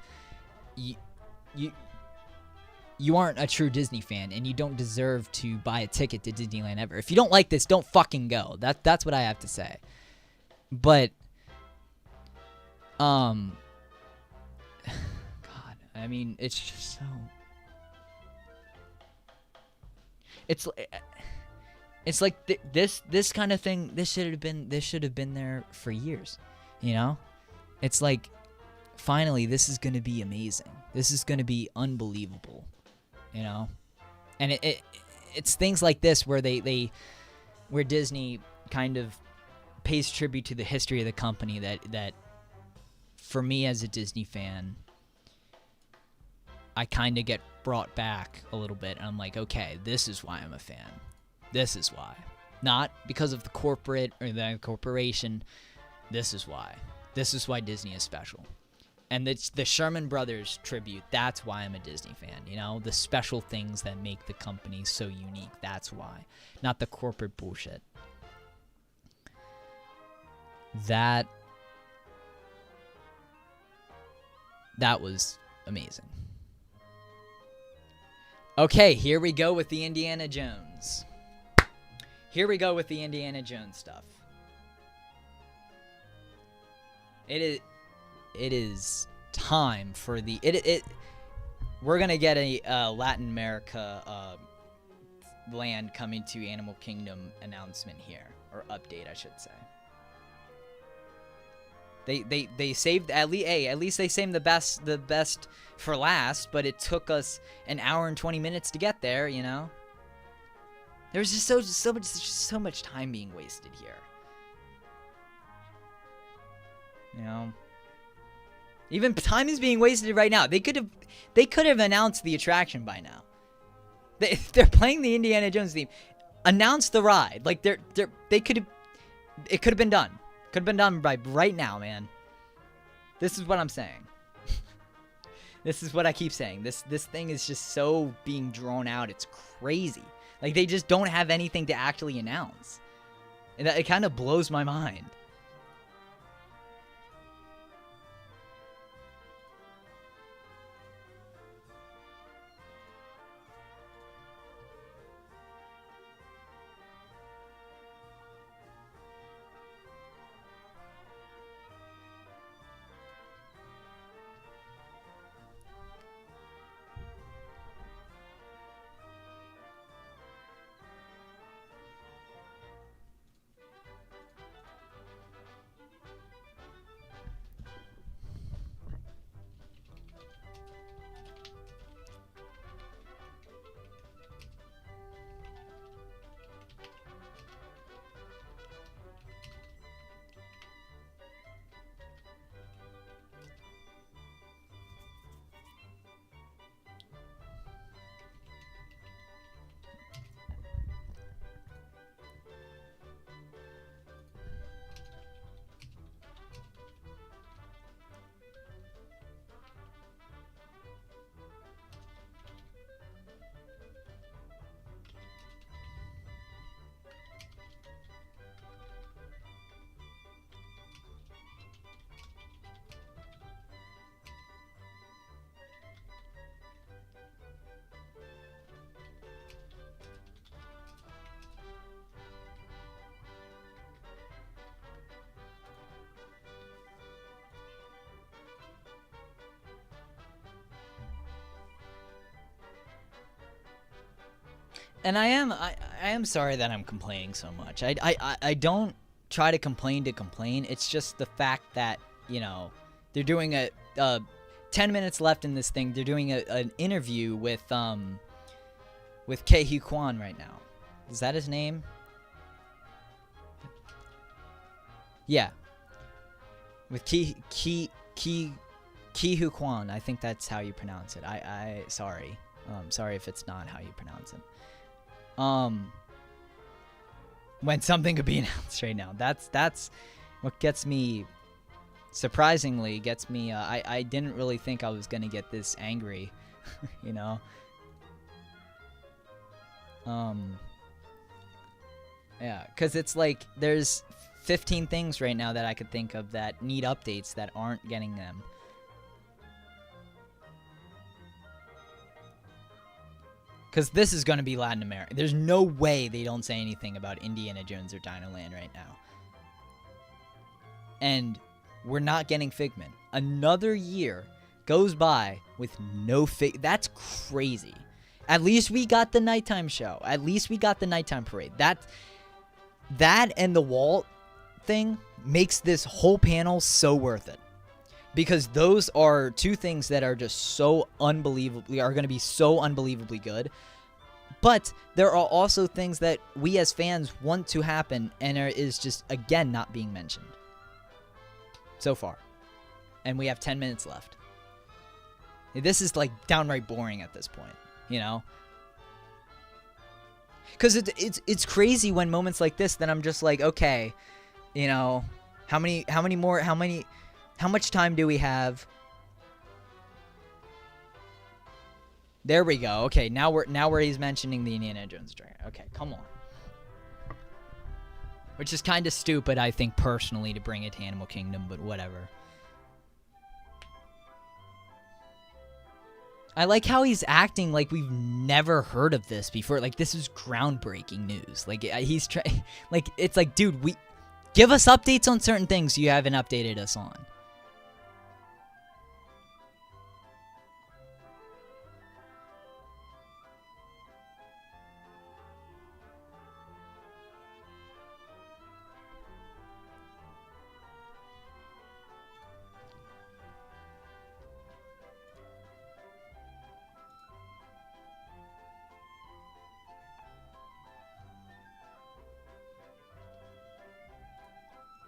you aren't a true Disney fan, and you don't deserve to buy a ticket to Disneyland ever. If you don't like this, don't fucking go. That's what I have to say. But, God, I mean, it's just so... It's like this kind of thing. This should have been there for years, It's like, finally, this is gonna be amazing. This is gonna be unbelievable, And it's things like this where where Disney kind of pays tribute to the history of the company that for me as a Disney fan, I kind of get brought back a little bit. And I'm like, okay, this is why I'm a fan. This is why. Not because of the corporate or the corporation. This is why. This is why Disney is special. And it's the Sherman Brothers tribute. That's why I'm a Disney fan, The special things that make the company so unique. That's why. Not the corporate bullshit. That was amazing. Okay, here we go with the Indiana Jones. Here we go with the Indiana Jones stuff. It is time for the we're gonna get a Latin America land coming to Animal Kingdom announcement here, or update, I should say. They saved at least they saved the best for last, but it took us an hour and 20 minutes to get there, There's just so much time being wasted here. Even time is being wasted right now. They could have announced the attraction by now. They're playing the Indiana Jones theme. Announce the ride. Like it could have been done. Could have been done by right now, man. This is what I'm saying. This is what I keep saying. This thing is just so being drawn out. It's crazy. Like, they just don't have anything to actually announce. And it kind of blows my mind. And I am sorry that I'm complaining so much. I don't try to complain. It's just the fact that, they're doing 10 minutes left in this thing. They're doing an interview with with Ke Kwan right now. Is that his name? Yeah. With Ke Kwan. I think that's how you pronounce it. Sorry. Sorry if it's not how you pronounce it. When something could be announced right now. That's what gets me, surprisingly, gets me, I didn't really think I was going to get this angry, you know? Yeah, because it's like, there's 15 things right now that I could think of that need updates that aren't getting them. Because this is going to be Latin America. There's no way they don't say anything about Indiana Jones or Dino Land right now. And we're not getting Figment. Another year goes by with no That's crazy. At least we got the nighttime show. At least we got the nighttime parade. That and the wall thing makes this whole panel so worth it. Because those are two things that are just so unbelievably, are going to be so unbelievably good. But there are also things that we as fans want to happen and is just, again, not being mentioned. So far. And we have 10 minutes left. This is like downright boring at this point, you know? Because it's crazy when moments like this, then I'm just like, okay, you know, how much time do we have? There we go. Okay, now where he's mentioning the Indiana Jones Dragon. Okay, come on. Which is kind of stupid, I think, personally, to bring it to Animal Kingdom, but whatever. I like how he's acting like we've never heard of this before. Like, this is groundbreaking news. Like, he's trying... Like, it's like, dude, give us updates on certain things you haven't updated us on.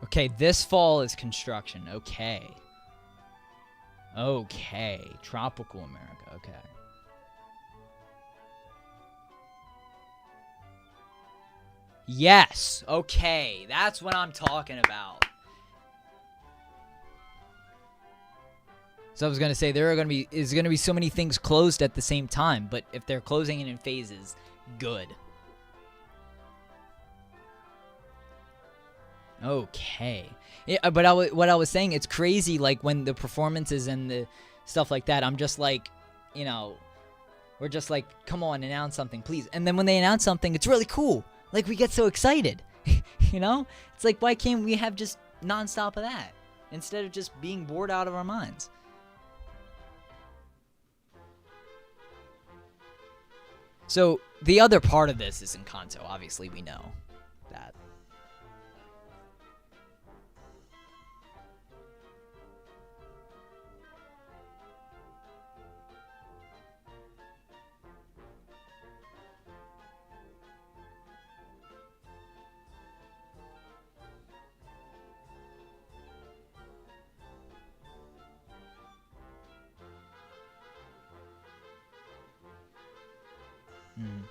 Okay, this fall is construction. Okay. Okay. Tropical America. Okay. Yes. Okay. That's what I'm talking about. So I was going to say there's going to be so many things closed at the same time, but if they're closing it in phases, good. Okay. Yeah, but what I was saying, it's crazy, like, when the performances and the stuff like that, I'm just like, you know, we're just like, come on, announce something, please. And then when they announce something, it's really cool. Like, we get so excited, you know? It's like, why can't we have just nonstop of that instead of just being bored out of our minds? So, the other part of this is Encanto. Obviously, we know that. Mm.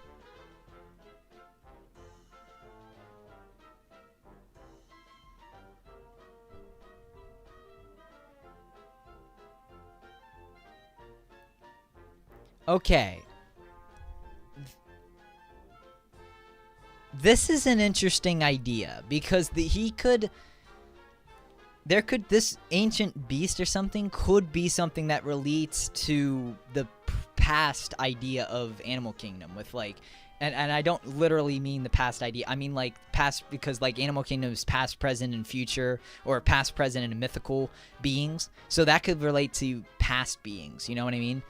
Okay. This is an interesting idea because this ancient beast or something could be something that relates to the past idea of Animal Kingdom with, like, and I don't literally mean the past idea. I mean, like, past, because, like, Animal Kingdom is past, present, and future, or past, present, and mythical beings. So that could relate to past beings. You know what I mean?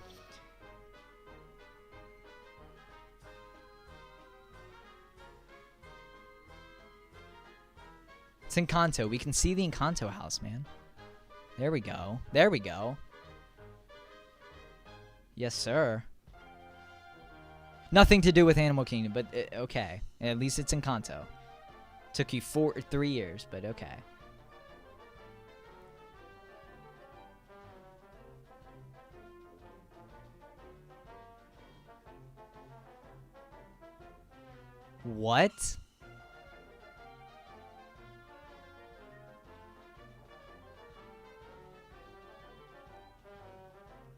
It's Encanto. We can see the Encanto house, man. There we go. There we go. Yes, sir. Nothing to do with Animal Kingdom, but okay. At least it's in Kanto. Took you 3 years, but okay. What?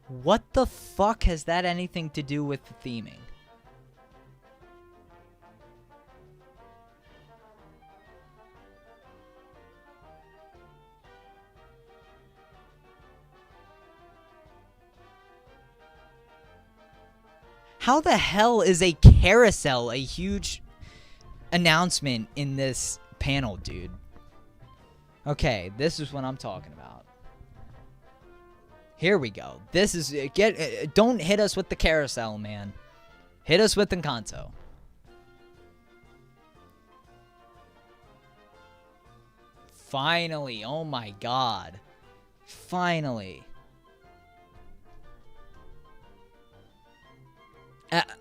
What the fuck has that anything to do with the theming? How the hell is a carousel a huge announcement in this panel, dude? Okay, this is what I'm talking about. Here we go. This is don't hit us with the carousel, man. Hit us with Encanto. Finally. Oh my god. Finally.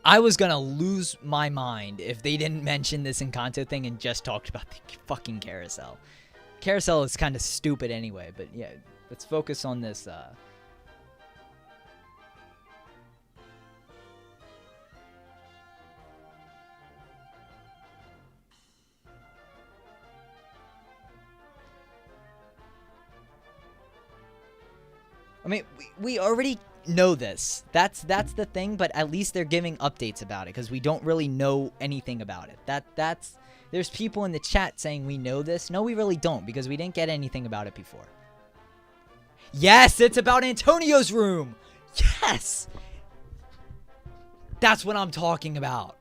I was gonna lose my mind if they didn't mention this Encanto thing and just talked about the fucking carousel. Carousel is kind of stupid anyway, but yeah, let's focus on this. I mean, we already know this. That's the thing, but at least they're giving updates about it because we don't really know anything about it. That's there's people in the chat saying we know this. No, we really don't because we didn't get anything about it before. Yes, it's about Antonio's room. Yes. That's what I'm talking about.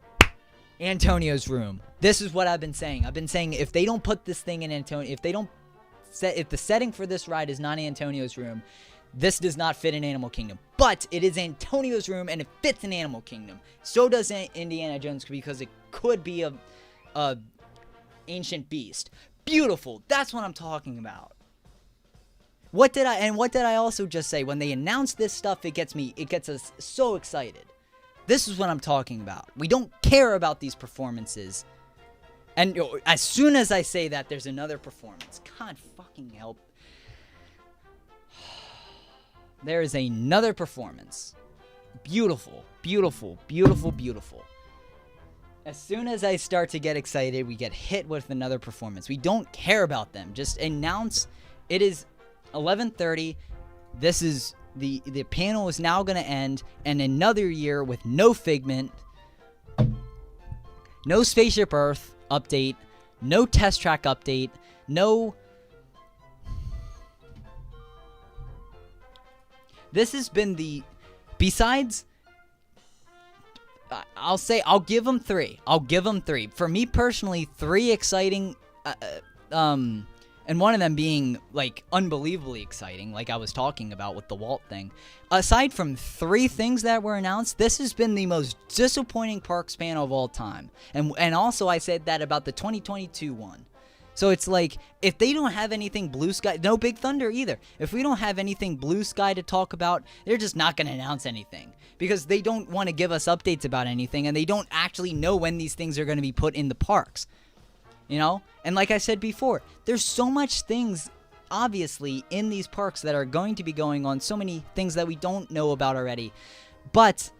Antonio's room. This is what I've been saying. I've been saying if they don't put this thing in Antonio, if the setting for this ride is not Antonio's room, this does not fit in Animal Kingdom. But it is Antonio's room and it fits in Animal Kingdom. So does Indiana Jones because it could be a ancient beast. Beautiful. That's what I'm talking about. What did I also just say? When they announce this stuff, it gets us so excited. This is what I'm talking about. We don't care about these performances. And as soon as I say that, there's another performance. God fucking help. There is another performance. Beautiful, beautiful, beautiful, beautiful. As soon as I start to get excited, we get hit with another performance. We don't care about them. Just announce it is 11:30. This is the panel is now going to end, and another year with no Figment, no Spaceship Earth update, no Test Track update, no. This has been besides, I'll give them 3. I'll give them 3. For me personally, 3 exciting, and one of them being, like, unbelievably exciting, like I was talking about with the Walt thing. Aside from 3 things that were announced, this has been the most disappointing Parks panel of all time. And also I said that about the 2022 one. So it's like, if they don't have anything Blue Sky, no Big Thunder either. If we don't have anything Blue Sky to talk about, they're just not going to announce anything. Because they don't want to give us updates about anything, and they don't actually know when these things are going to be put in the parks. You know? And like I said before, there's so much things, obviously, in these parks that are going to be going on. So many things that we don't know about already. But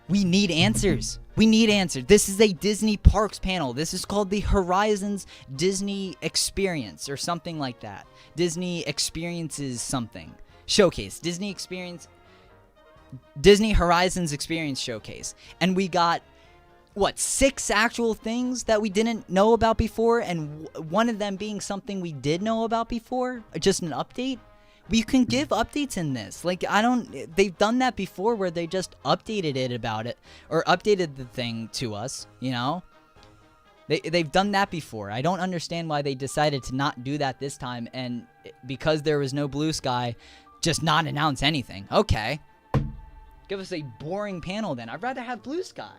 we need answers. We need answers. This is a Disney Parks panel. This is called the Horizons Disney Experience or something like that. Disney Experiences something. Showcase. Disney Horizons Experience Showcase. And we got, 6 actual things that we didn't know about before, and one of them being something we did know about before? Just an update? We can give updates in this. Like, they've done that before where they just updated it about it, or updated the thing to us, you know? They've done that before. I don't understand why they decided to not do that this time, and because there was no Blue Sky, just not announce anything. Okay. Give us a boring panel then. I'd rather have Blue Sky.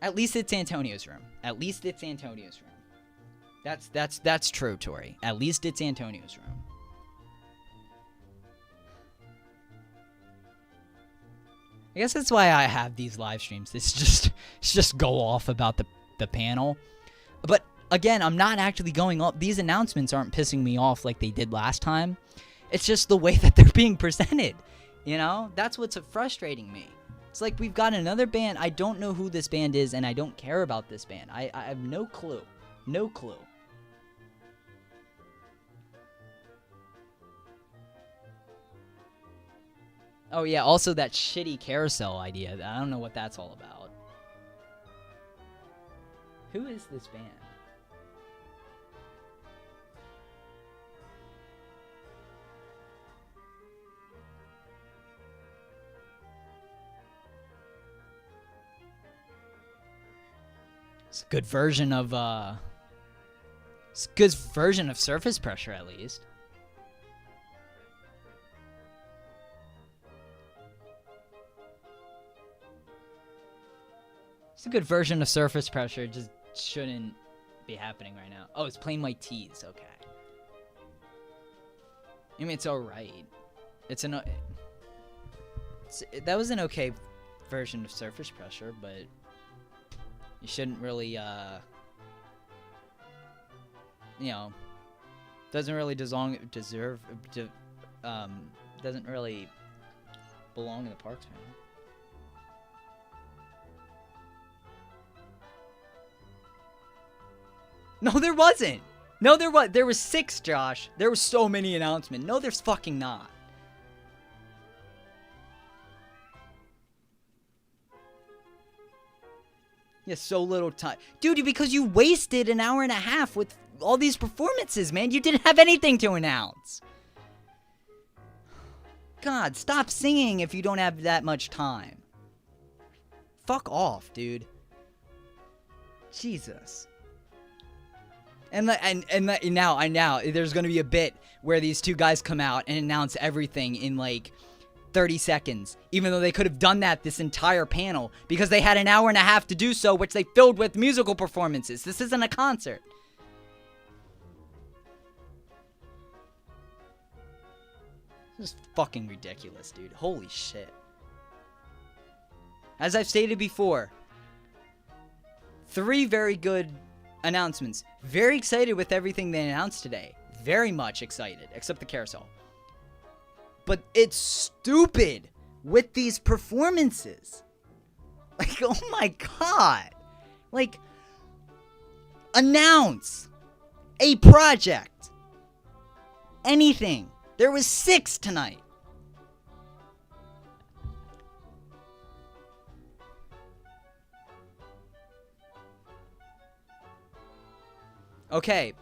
At least it's Antonio's room. At least it's Antonio's room. That's true, Tori. At least it's Antonio's room. I guess that's why I have these live streams. It's just go off about the panel. But again, I'm not actually going up. These announcements aren't pissing me off like they did last time. It's just the way that they're being presented. You know? That's what's frustrating me. It's like we've got another band. I don't know who this band is, and I don't care about this band. I have no clue. No clue. Oh, yeah, also that shitty carousel idea. I don't know what that's all about. Who is this band? It's a good version of, it's a good version of Surface Pressure, at least. It's a good version of Surface Pressure, just shouldn't be happening right now. Oh, it's Plain White Tees, okay. I mean, it's alright. It's an... that was an okay version of Surface Pressure, but... you shouldn't really, you know... doesn't really doesn't really belong in the Parks panel. No, there wasn't. No, there was. There was 6, Josh. There were so many announcements. No, there's fucking not. Yeah, so little time. Dude, because you wasted an hour and a half with all these performances, man. You didn't have anything to announce. God, stop singing if you don't have that much time. Fuck off, dude. Jesus. And now there's gonna be a bit where these two guys come out and announce everything in like 30 seconds, even though they could have done that this entire panel because they had an hour and a half to do so, which they filled with musical performances. This isn't a concert. This is fucking ridiculous, dude. Holy shit. As I've stated before, 3 very good announcements. Very excited with everything they announced today. Very much excited, except the carousel. But it's stupid with these performances. Like, oh my god. Like, announce a project. Anything. There was 6 tonight. Okay.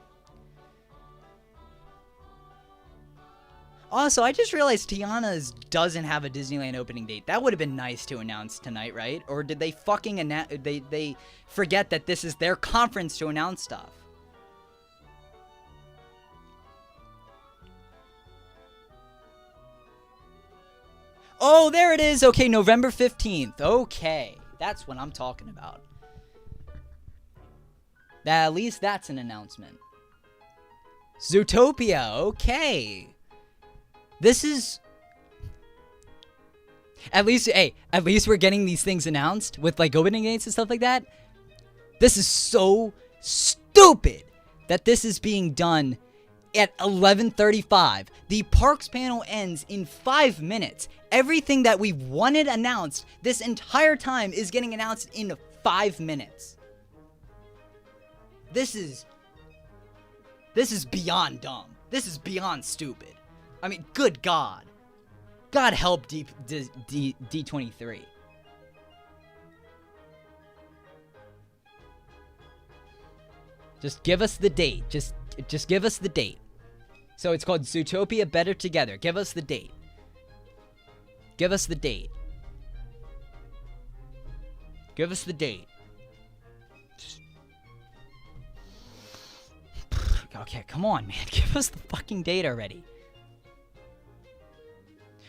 Also, I just realized Tiana's doesn't have a Disneyland opening date. That would have been nice to announce tonight, right? Or did they fucking they forget that this is their conference to announce stuff? Oh, there it is. Okay, November 15th. Okay. That's what I'm talking about. At least that's an announcement. Zootopia, okay. This is... At least we're getting these things announced with, like, opening dates and stuff like that. This is so stupid that this is being done at 11:35. The Parks panel ends in 5 minutes. Everything that we wanted announced this entire time is getting announced in 5 minutes. This is beyond dumb. This is beyond stupid. I mean, good God. God help D23. Just give us the date. Just give us the date. So it's called Zootopia Better Together. Give us the date. Give us the date. Give us the date. Okay, come on, man. Give us the fucking date already.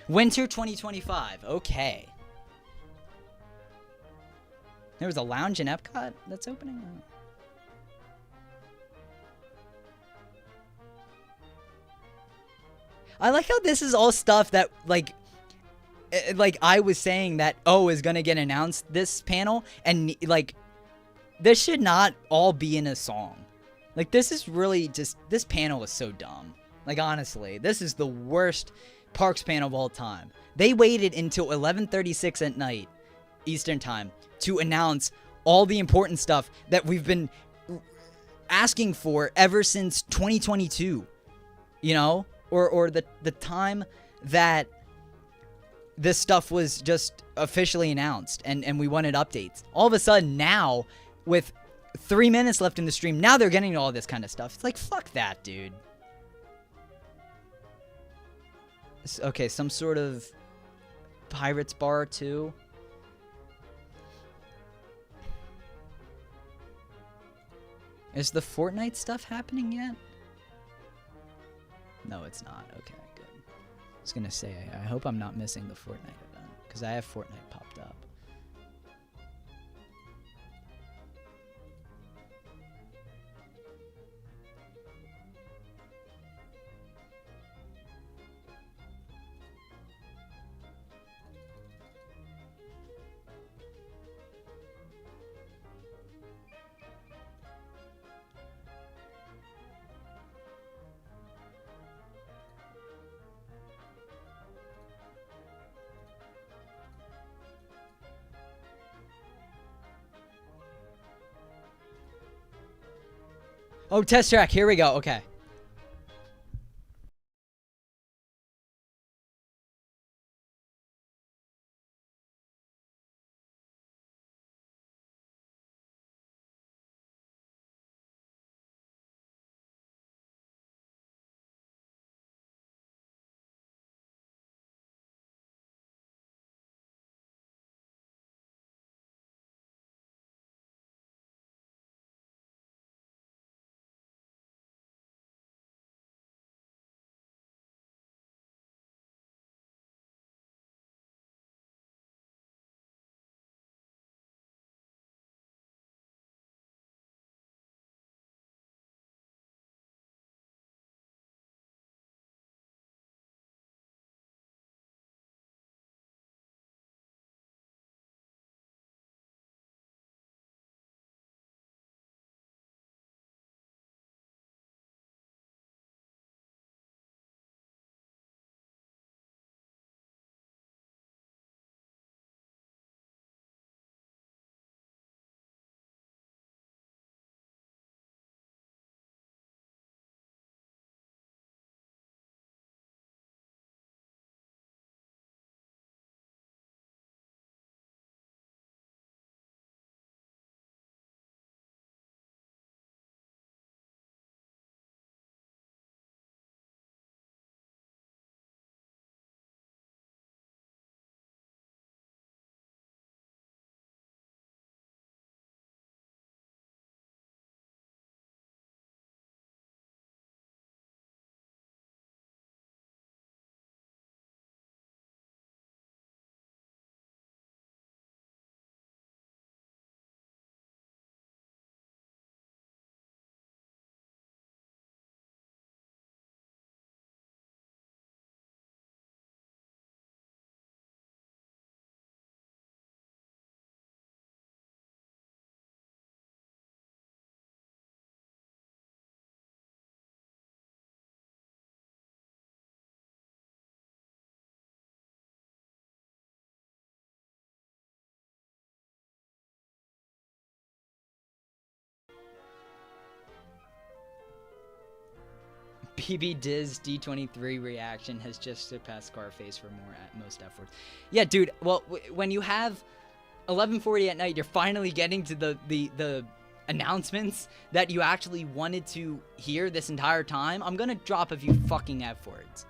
Winter 2025. Okay. There was a lounge in Epcot that's opening? I like how this is all stuff that, like, like I was saying that O is gonna get announced this panel, and like this should not all be in a song. Like this is really just, this panel is so dumb. Like honestly, this is the worst Parks panel of all time. They waited until 11:36 at night Eastern time to announce all the important stuff that we've been asking for ever since 2022, you know, or the time that this stuff was just officially announced and we wanted updates. All of a sudden now, with 3 minutes left in the stream, now they're getting all this kind of stuff. It's like, fuck that, dude. Okay, some sort of Pirates bar too. Is the Fortnite stuff happening yet? No, it's not. Okay, good. I was gonna say, I hope I'm not missing the Fortnite event, because I have Fortnite popped up. Oh, test track. Here we go. Okay. BB Diz D23 reaction has just surpassed Scarface for more at most efforts. Yeah, dude. Well, when you have 11:40 at night, you're finally getting to the announcements that you actually wanted to hear this entire time. I'm gonna drop a few fucking F words.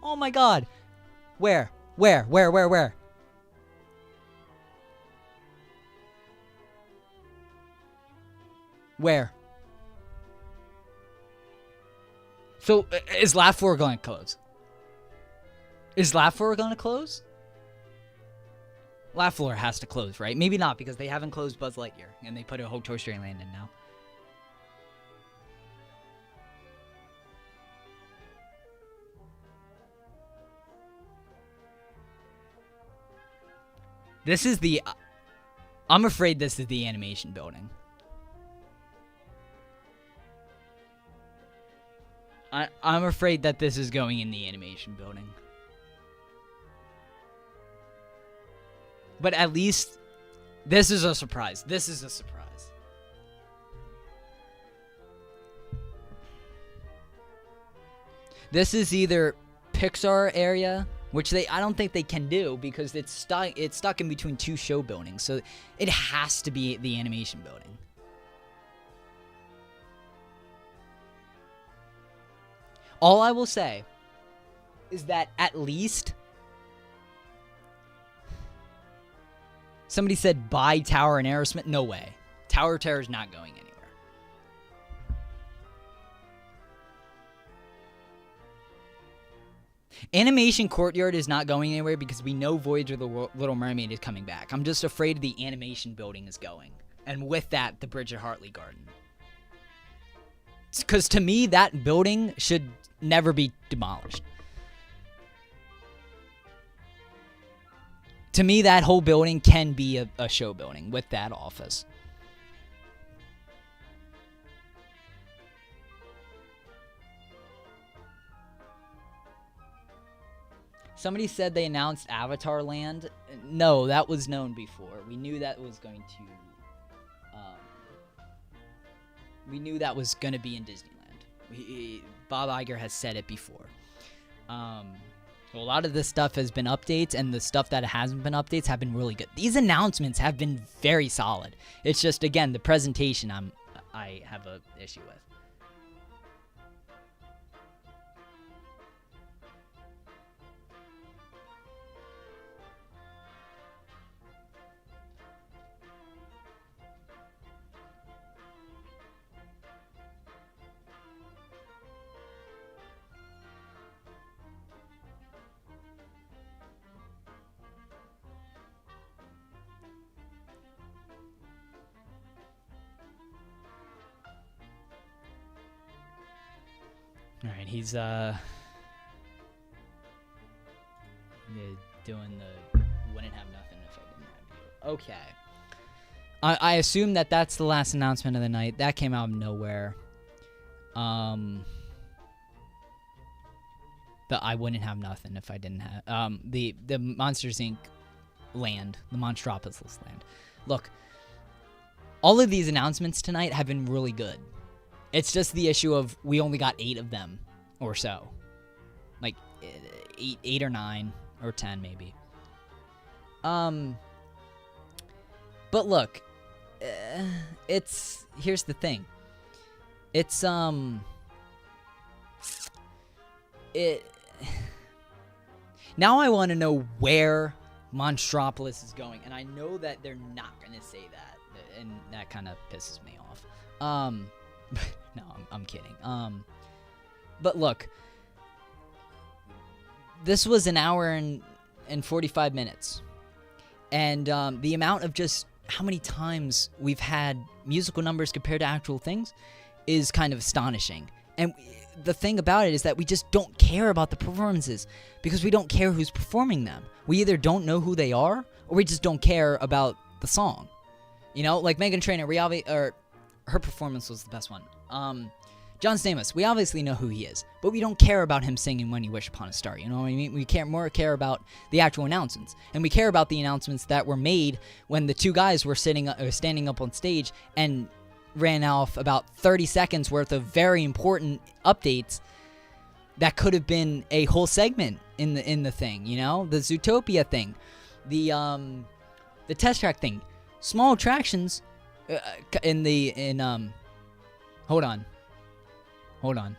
Oh my god. Where? Where? Where? So, is Laugh 4 going to close? Is Laugh 4 going to close? Laugh Floor has to close, right? Maybe not, because they haven't closed Buzz Lightyear, and they put a whole Toy Story Land in now. This is the... I'm afraid this is the animation building. I'm afraid that this is going in the animation building. But at least this is a surprise. This is a surprise. This is either Pixar area, which I don't think they can do because it's stuck in between two show buildings. So it has to be the animation building. All I will say is that at least somebody said buy Tower and Aerosmith. No way. Tower of Terror is not going anywhere. Animation Courtyard is not going anywhere because we know Voyage of the Little Mermaid is coming back. I'm just afraid the animation building is going. And with that, the Bridge at Hartley Garden. Because to me, that building should never be demolished. To me, that whole building can be a show building with that office. Somebody said they announced Avatar Land. No, that was known before. We knew that was going to... we knew that was going to be in Disneyland. Bob Iger has said it before. So a lot of this stuff has been updates, and the stuff that hasn't been updates have been really good. These announcements have been very solid. It's just, again, the presentation I have an issue with. All right, he's doing the wouldn't have nothing if I didn't have you. Okay. I assume that that's the last announcement of the night. That came out of nowhere. The I wouldn't have nothing if I didn't have the Monsters Inc. land, the Monstropolis land. Look, all of these announcements tonight have been really good. It's just the issue of we only got 8 of them or so. Like 8 or 9 or 10 maybe. But look, here's the thing. It's now I want to know where Monstropolis is going, and I know that they're not going to say that, and that kind of pisses me off. No, I'm kidding. But look, this was an hour and 45 minutes. And the amount of just how many times we've had musical numbers compared to actual things is kind of astonishing. And the thing about it is that we just don't care about the performances because we don't care who's performing them. We either don't know who they are or we just don't care about the song. You know, like Meghan Trainor, her performance was the best one. John Stamos, we obviously know who he is, but we don't care about him singing When You Wish Upon a Star, you know what I mean? We care about the actual announcements, and we care about the announcements that were made when the two guys were standing up on stage and ran off about 30 seconds worth of very important updates that could have been a whole segment in the thing, you know? The Zootopia thing, the Test Track thing, small attractions hold on.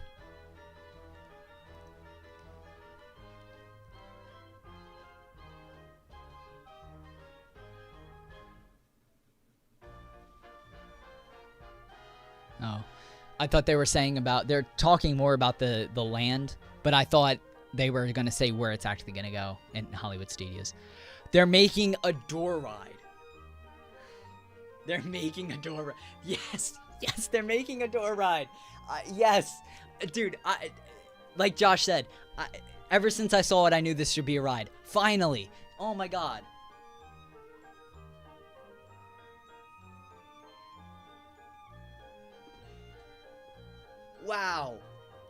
Oh, I thought they were they're talking more about the land, but I thought they were going to say where it's actually going to go in Hollywood Studios. They're making a door ride. They're making a door ride. Yes, yes, they're making a door ride. Yes, dude. Like Josh said, ever since I saw it, I knew this should be a ride. Finally. Oh my god. Wow.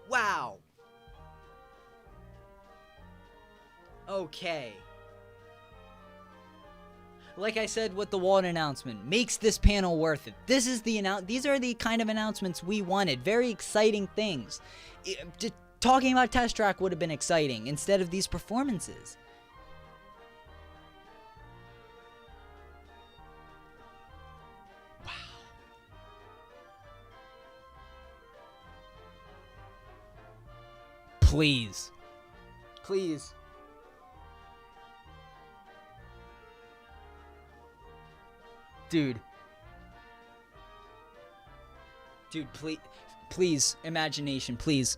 Wow. Okay. Like I said with the Walt announcement, makes this panel worth it. This is these are the kind of announcements we wanted. Very exciting things. Talking about Test Track would have been exciting instead of these performances. Wow. Please. Please. Dude, please, imagination, please.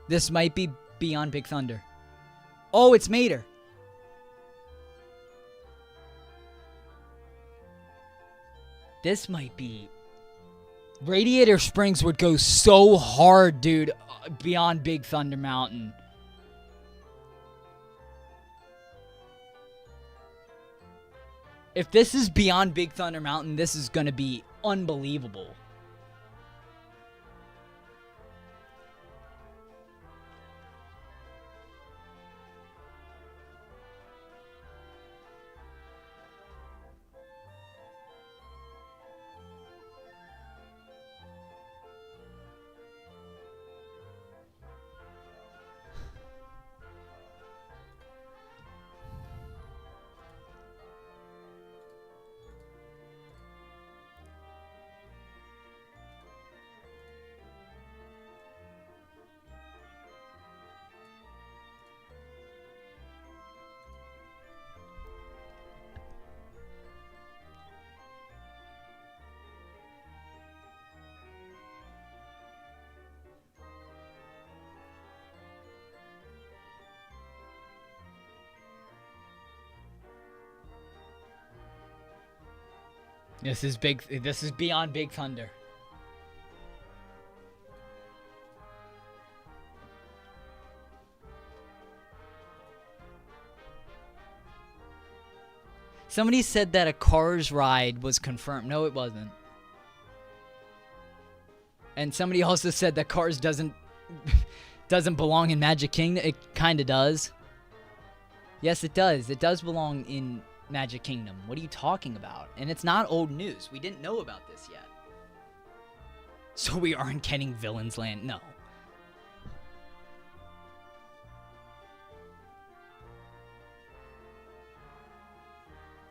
This might be beyond Big Thunder. Oh, it's Mater. This might be... Radiator Springs would go so hard, dude, beyond Big Thunder Mountain. If this is beyond Big Thunder Mountain, this is going to be unbelievable. This is beyond Big Thunder. Somebody said that a Cars ride was confirmed. No, it wasn't. And somebody also said that Cars doesn't belong in Magic Kingdom. It kind of does. Yes, it does. It does belong in Magic Kingdom. What are you talking about? And it's not old news. We didn't know about this yet. So we aren't getting Villains Land. No.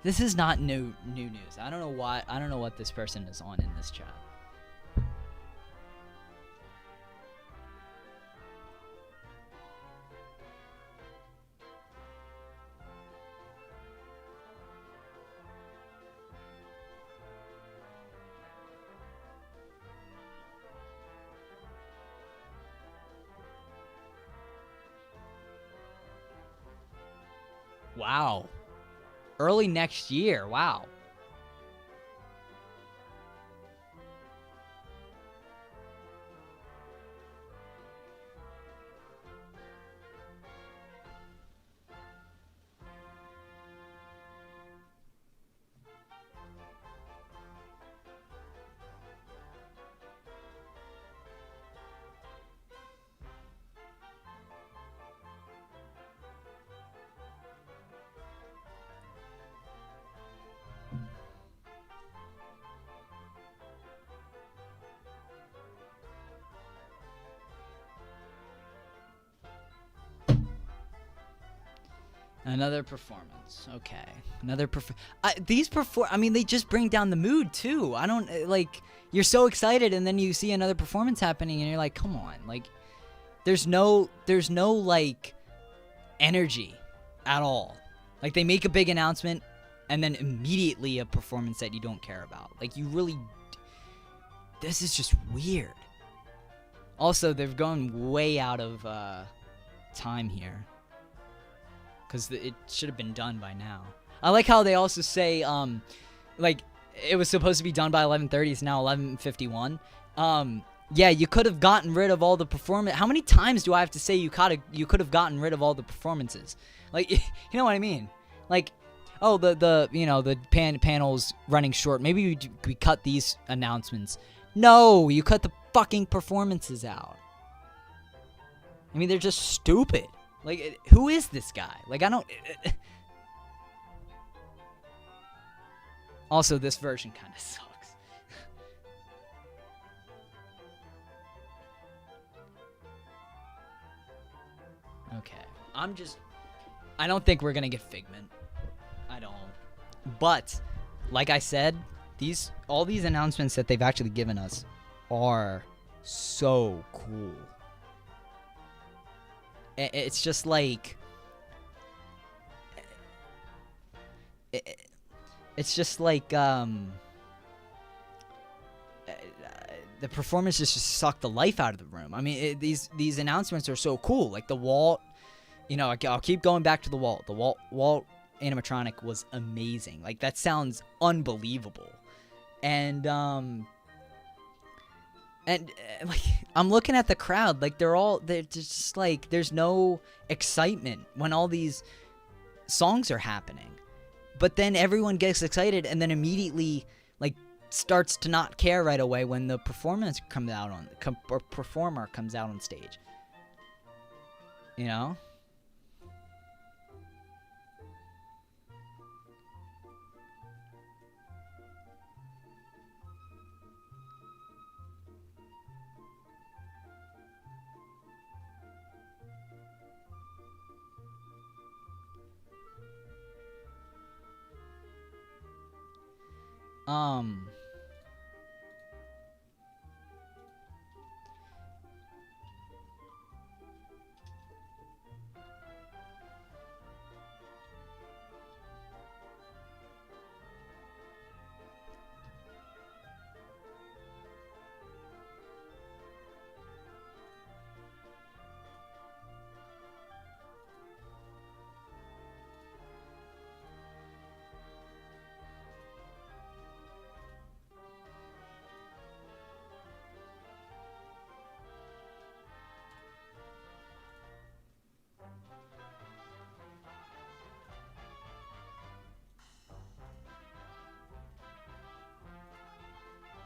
This is not new news. I don't know why. I don't know what this person is on in this chat. Wow. Early next year. Wow. Another performance. Okay. Another I mean, they just bring down the mood, too. I don't, like, you're so excited, and then you see another performance happening, and you're like, come on. Like, there's no, like, energy at all. Like, they make a big announcement, and then immediately a performance that you don't care about. Like, you really, this is just weird. Also, they've gone way out of time here. Because it should have been done by now. I like how they also say, like, it was supposed to be done by 11:30. It's now 11:51. Yeah, you could have gotten rid of all the performance. How many times do I have to say you could have gotten rid of all the performances? Like, you know what I mean? Like, oh, the panel's running short. Maybe we cut these announcements. No, you cut the fucking performances out. I mean, they're just stupid. Like, who is this guy? Like, I don't... Also, this version kind of sucks. Okay. I don't think we're going to get Figment. I don't. But, like I said, all these announcements that they've actually given us are so cool. It's just like... It's just like, the performances just suck the life out of the room. I mean, these announcements are so cool. Like, the Walt, I'll keep going back to the Walt. The Walt animatronic was amazing. Like, that sounds unbelievable. And like, I'm looking at the crowd. Like, they're just like, there's no excitement when all these songs are happening. But then everyone gets excited and then immediately, like, starts to not care right away when the performer comes out on stage. You know?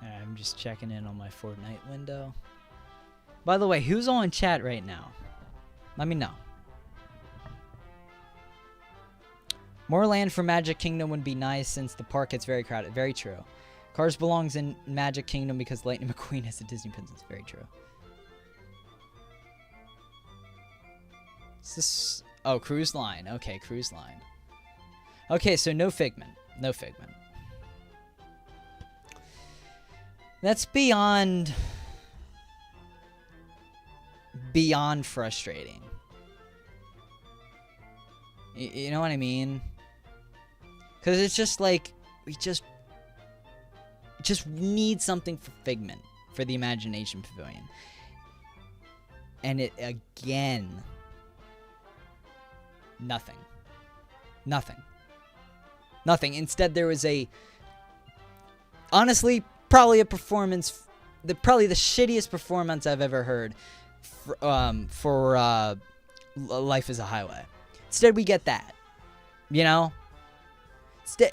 I'm just checking in on my Fortnite window. By the way, who's all in chat right now? Let me know. More land for Magic Kingdom would be nice since the park gets very crowded. Very true. Cars belongs in Magic Kingdom because Lightning McQueen is a Disney princess. Very true. Is this... Oh, Cruise Line. Okay, Cruise Line. Okay, so no Figment. No Figment. That's beyond frustrating. You know what I mean? Because it's just like, we just need something for Figment, for the Imagination Pavilion. And it, again, nothing. Instead, there was honestly, probably a performance, probably the shittiest performance I've ever heard for Life is a Highway. Instead, we get that, you know?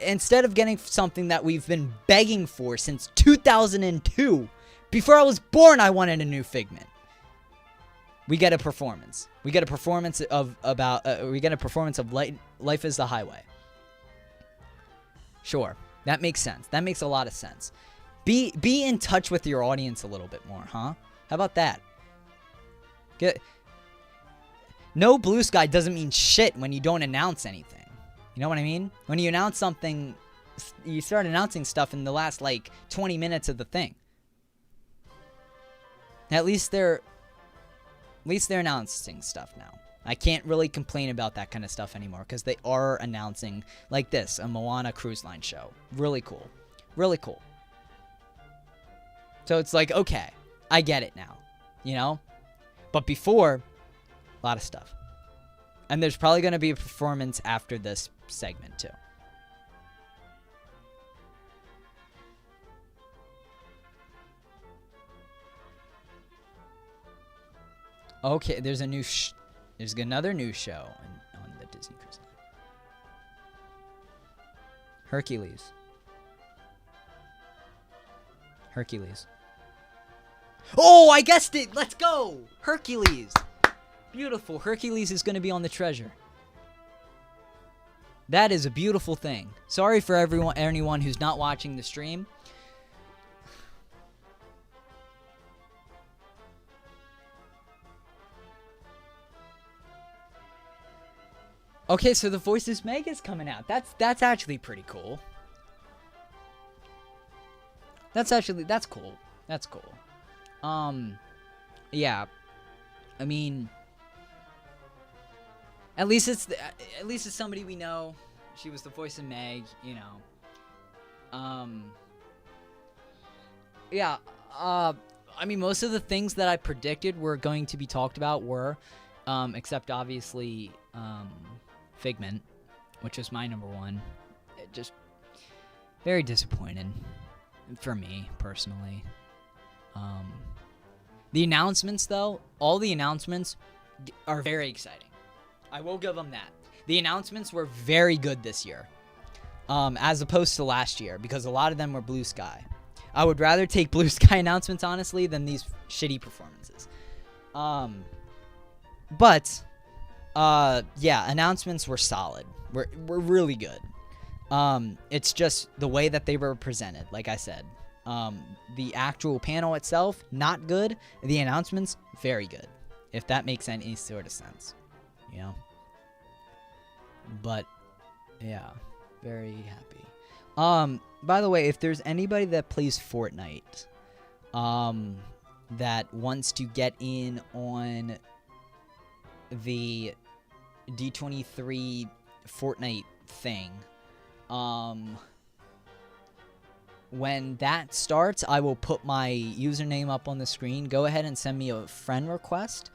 Instead of getting something that we've been begging for since 2002, before I was born, I wanted a new Figment. We get a performance. We get a performance of Life is the Highway. Sure, that makes sense. That makes a lot of sense. Be in touch with your audience a little bit more, huh? How about that? No blue sky doesn't mean shit when you don't announce anything. You know what I mean? When you announce something, you start announcing stuff in the last, like, 20 minutes of the thing. At least they're announcing stuff now. I can't really complain about that kind of stuff anymore because they are announcing, like this, a Moana Cruise Line show. Really cool. Really cool. So it's like, okay, I get it now. you know? But before, a lot of stuff. And there's probably going to be a performance after this segment, too. Okay, there's another new show on the Disney Cruise Line. Hercules. Oh, I guessed it! Let's go! Hercules! Beautiful. Hercules is going to be on the treasure. That is a beautiful thing. Sorry for anyone who's not watching the stream. Okay, so the Voices Meg is coming out. That's actually pretty cool. That's cool. That's cool. Yeah. I mean, at least it's somebody we know. She was the voice of Meg, you know. Yeah. I mean, most of the things that I predicted were going to be talked about were, except obviously, Figment, which was my number one. It just very disappointed for me personally. The announcements, though, all the announcements are very exciting. I will give them that. The announcements were very good this year, as opposed to last year, because a lot of them were blue sky. I would rather take blue sky announcements, honestly, than these shitty performances. But yeah, announcements were solid. Were really good. It's just the way that they were presented, like I said. The actual panel itself, not good. The announcements, very good. If that makes any sort of sense. You know? But, yeah. Very happy. By the way, if there's anybody that plays Fortnite, that wants to get in on the D23 Fortnite thing, when that starts, I will put my username up on the screen. Go ahead and send me a friend request,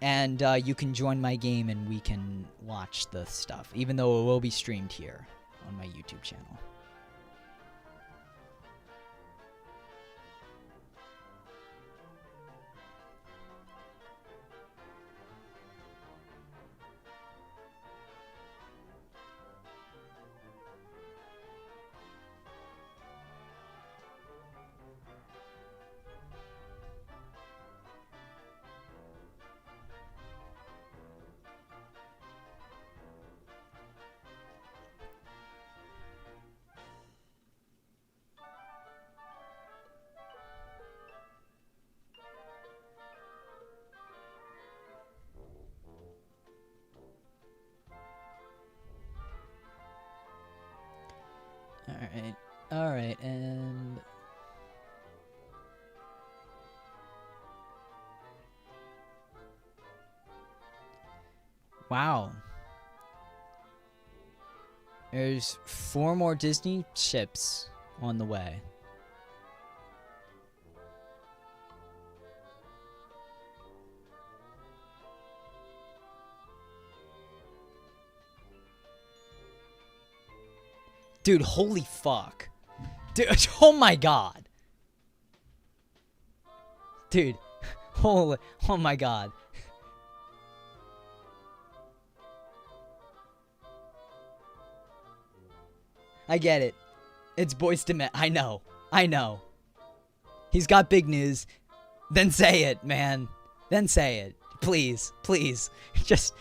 and you can join my game and we can watch the stuff, even though it will be streamed here on my YouTube channel. Alright, and... Wow. There's 4 more Disney ships on the way. Dude, holy fuck. Dude, oh my god. Dude, oh my god. I get it. It's Boyz II Men. I know. He's got big news. Then say it, man. Then say it. Please. Just...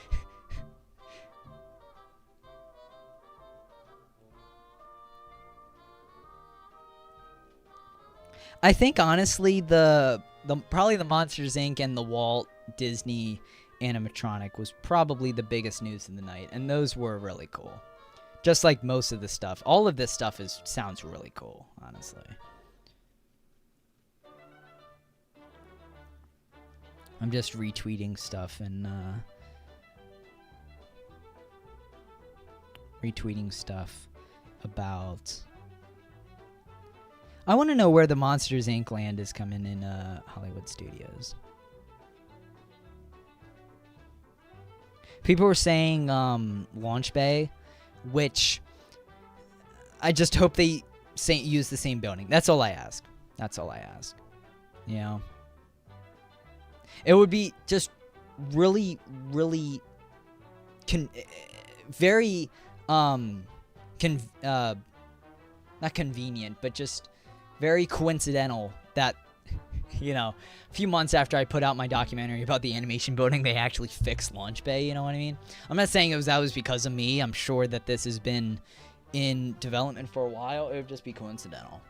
I think honestly probably the Monsters Inc. and the Walt Disney animatronic was probably the biggest news of the night, and those were really cool. Just like most of the stuff. All of this stuff sounds really cool, honestly. I'm just retweeting stuff and about... I want to know where the Monsters Inc. land is coming in Hollywood Studios. People were saying launch bay, which I just hope they use the same building. That's all I ask. That's all I ask. You know? It would be just really, really very not convenient, but just very coincidental that, you know, a few months after I put out my documentary about the animation building, they actually fixed launch bay, you know what I mean? I'm not saying that was because of me. I'm sure that this has been in development for a while. It would just be coincidental.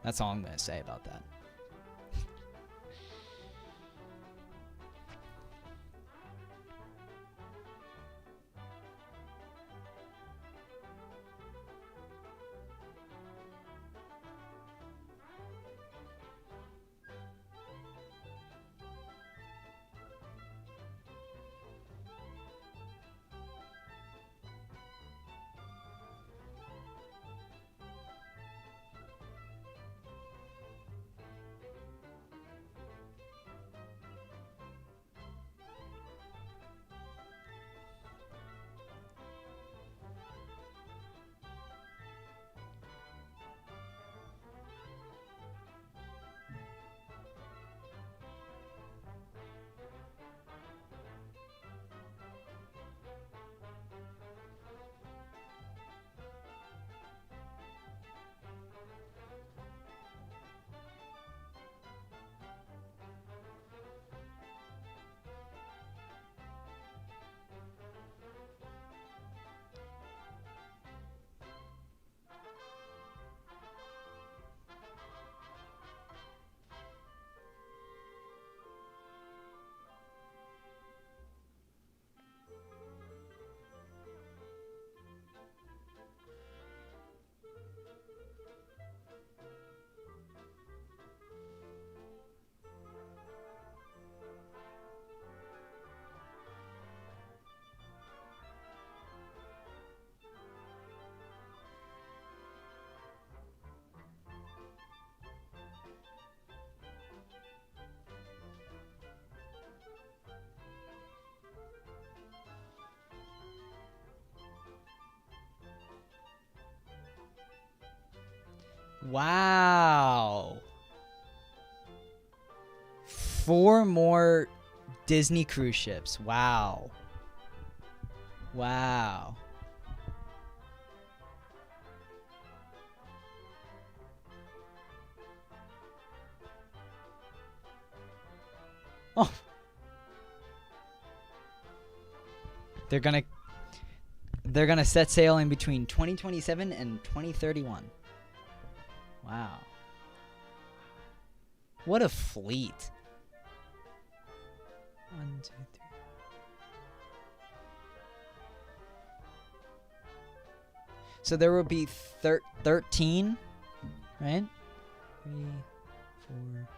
That's all I'm going to say about that. Wow. 4 more Disney cruise ships. Wow. Wow. Oh. They're gonna set sail in between 2027 and 2031. Wow. What a fleet. 1, 2, 3. So there will be 13, right? 3, 4.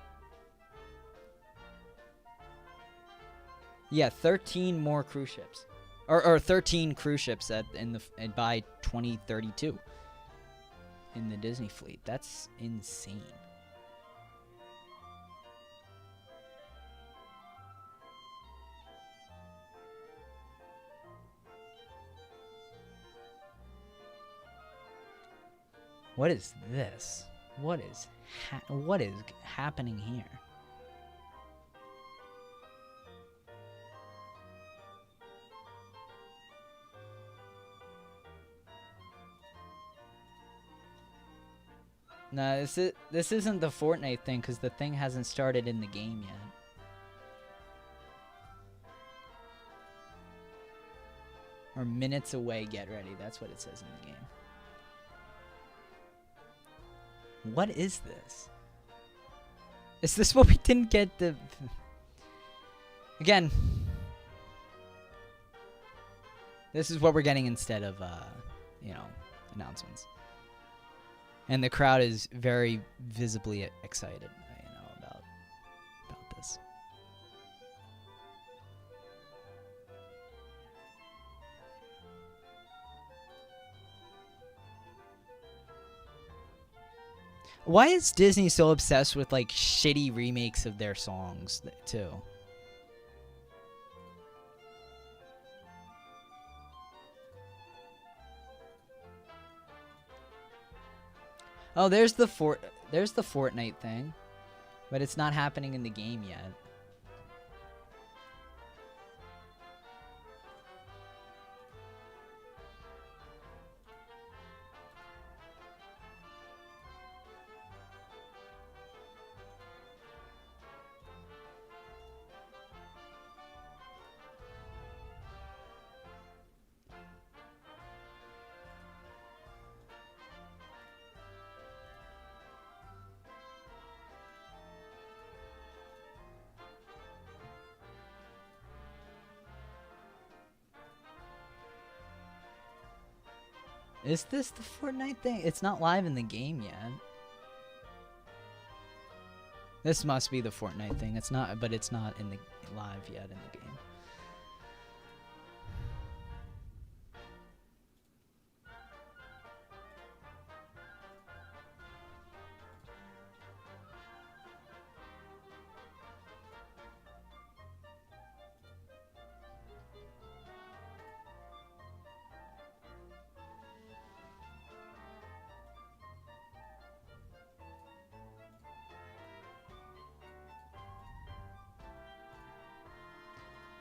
Yeah, 13 more cruise ships. Or 13 cruise ships by 2032 in the Disney fleet. That's insane. What is this? What is happening here? No, this isn't the Fortnite thing because the thing hasn't started in the game yet. Or minutes away, get ready. That's what it says in the game. What is this? Is this what we didn't get the... Again. This is what we're getting instead of, announcements. And the crowd is very visibly excited, about this. Why is Disney so obsessed with, like, shitty remakes of their songs, too? Oh, there's the Fortnite thing, but it's not happening in the game yet. Is this the Fortnite thing? It's not live in the game yet. This must be the Fortnite thing. It's not, but it's not in the live yet in the game.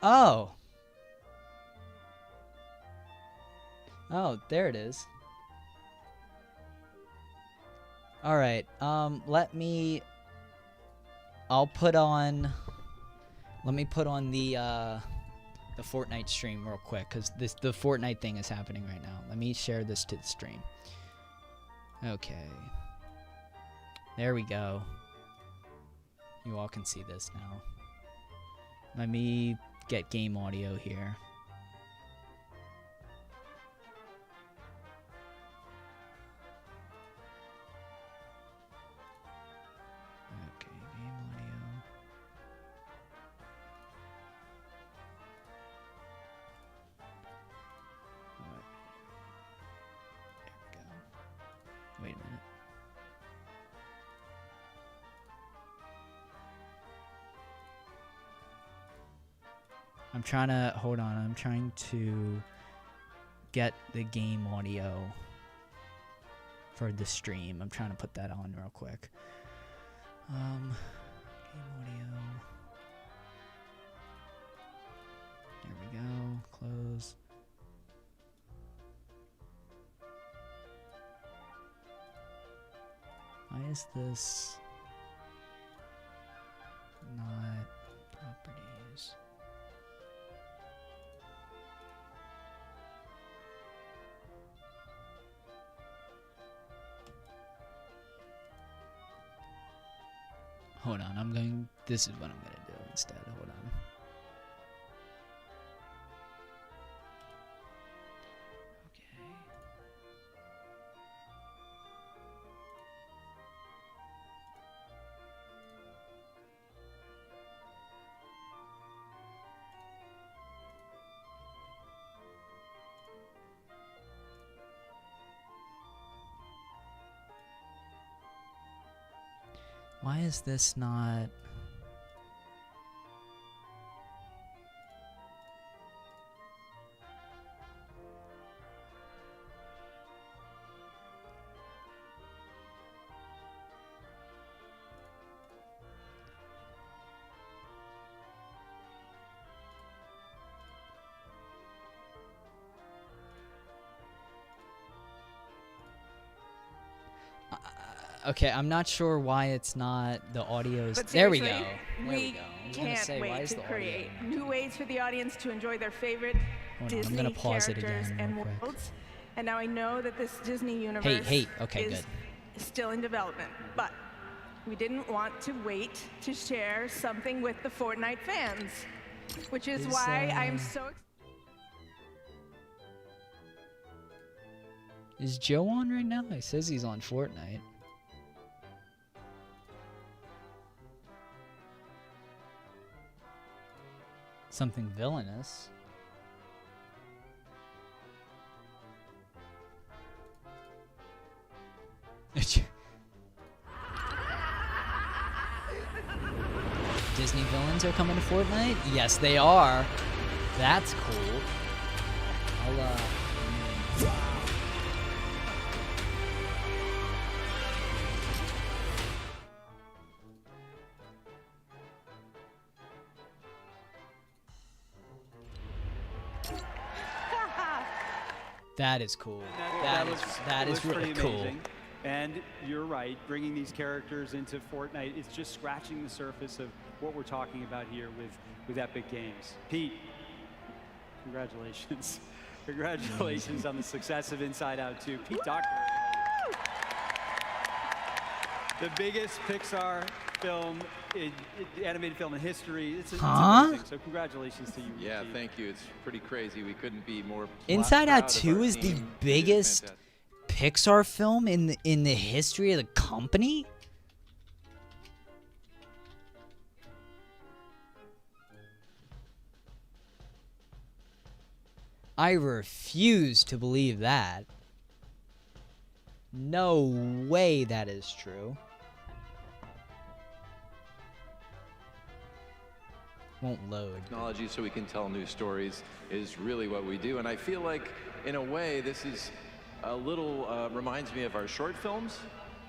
Oh. Oh, there it is. All right. Let me put on the Fortnite stream real quick, cuz the Fortnite thing is happening right now. Let me share this to the stream. Okay. There we go. You all can see this now. Let me get game audio here. Okay, game audio. What? There we go. Wait a minute. I'm trying to get the game audio for the stream. I'm trying to put that on real quick. Game audio. There we go. Close. Why is this not properties? Hold on, this is what I'm gonna do instead. Hold on. Okay. Why is this not... Okay, I'm not sure why it's not the audio. There we go. There we go. Can't wait to create new ways for the audience to enjoy their favorite Disney characters and worlds. And now I know that this Disney universe is still in development, but we didn't want to wait to share something with the Fortnite fans, which is why I'm so excited. Is Joe on right now? He says he's on Fortnite. Something villainous. Disney villains are coming to Fortnite? Yes, they are. That's cool. That is cool. That is really cool. And you're right, bringing these characters into Fortnite, it's just scratching the surface of what we're talking about here with Epic Games. Pete, congratulations. Congratulations on the success of Inside Out 2. Pete Docter, the biggest Pixar film, animated film in history. It's amazing. So congratulations to you. Yeah, thank you. It's pretty crazy. We couldn't be more Inside Out 2 is the biggest Pixar film in the history of the company? I refuse to believe that. No way that is true. Won't load. Technology so we can tell new stories is really what we do. And I feel like, in a way, this is a little, reminds me of our short films,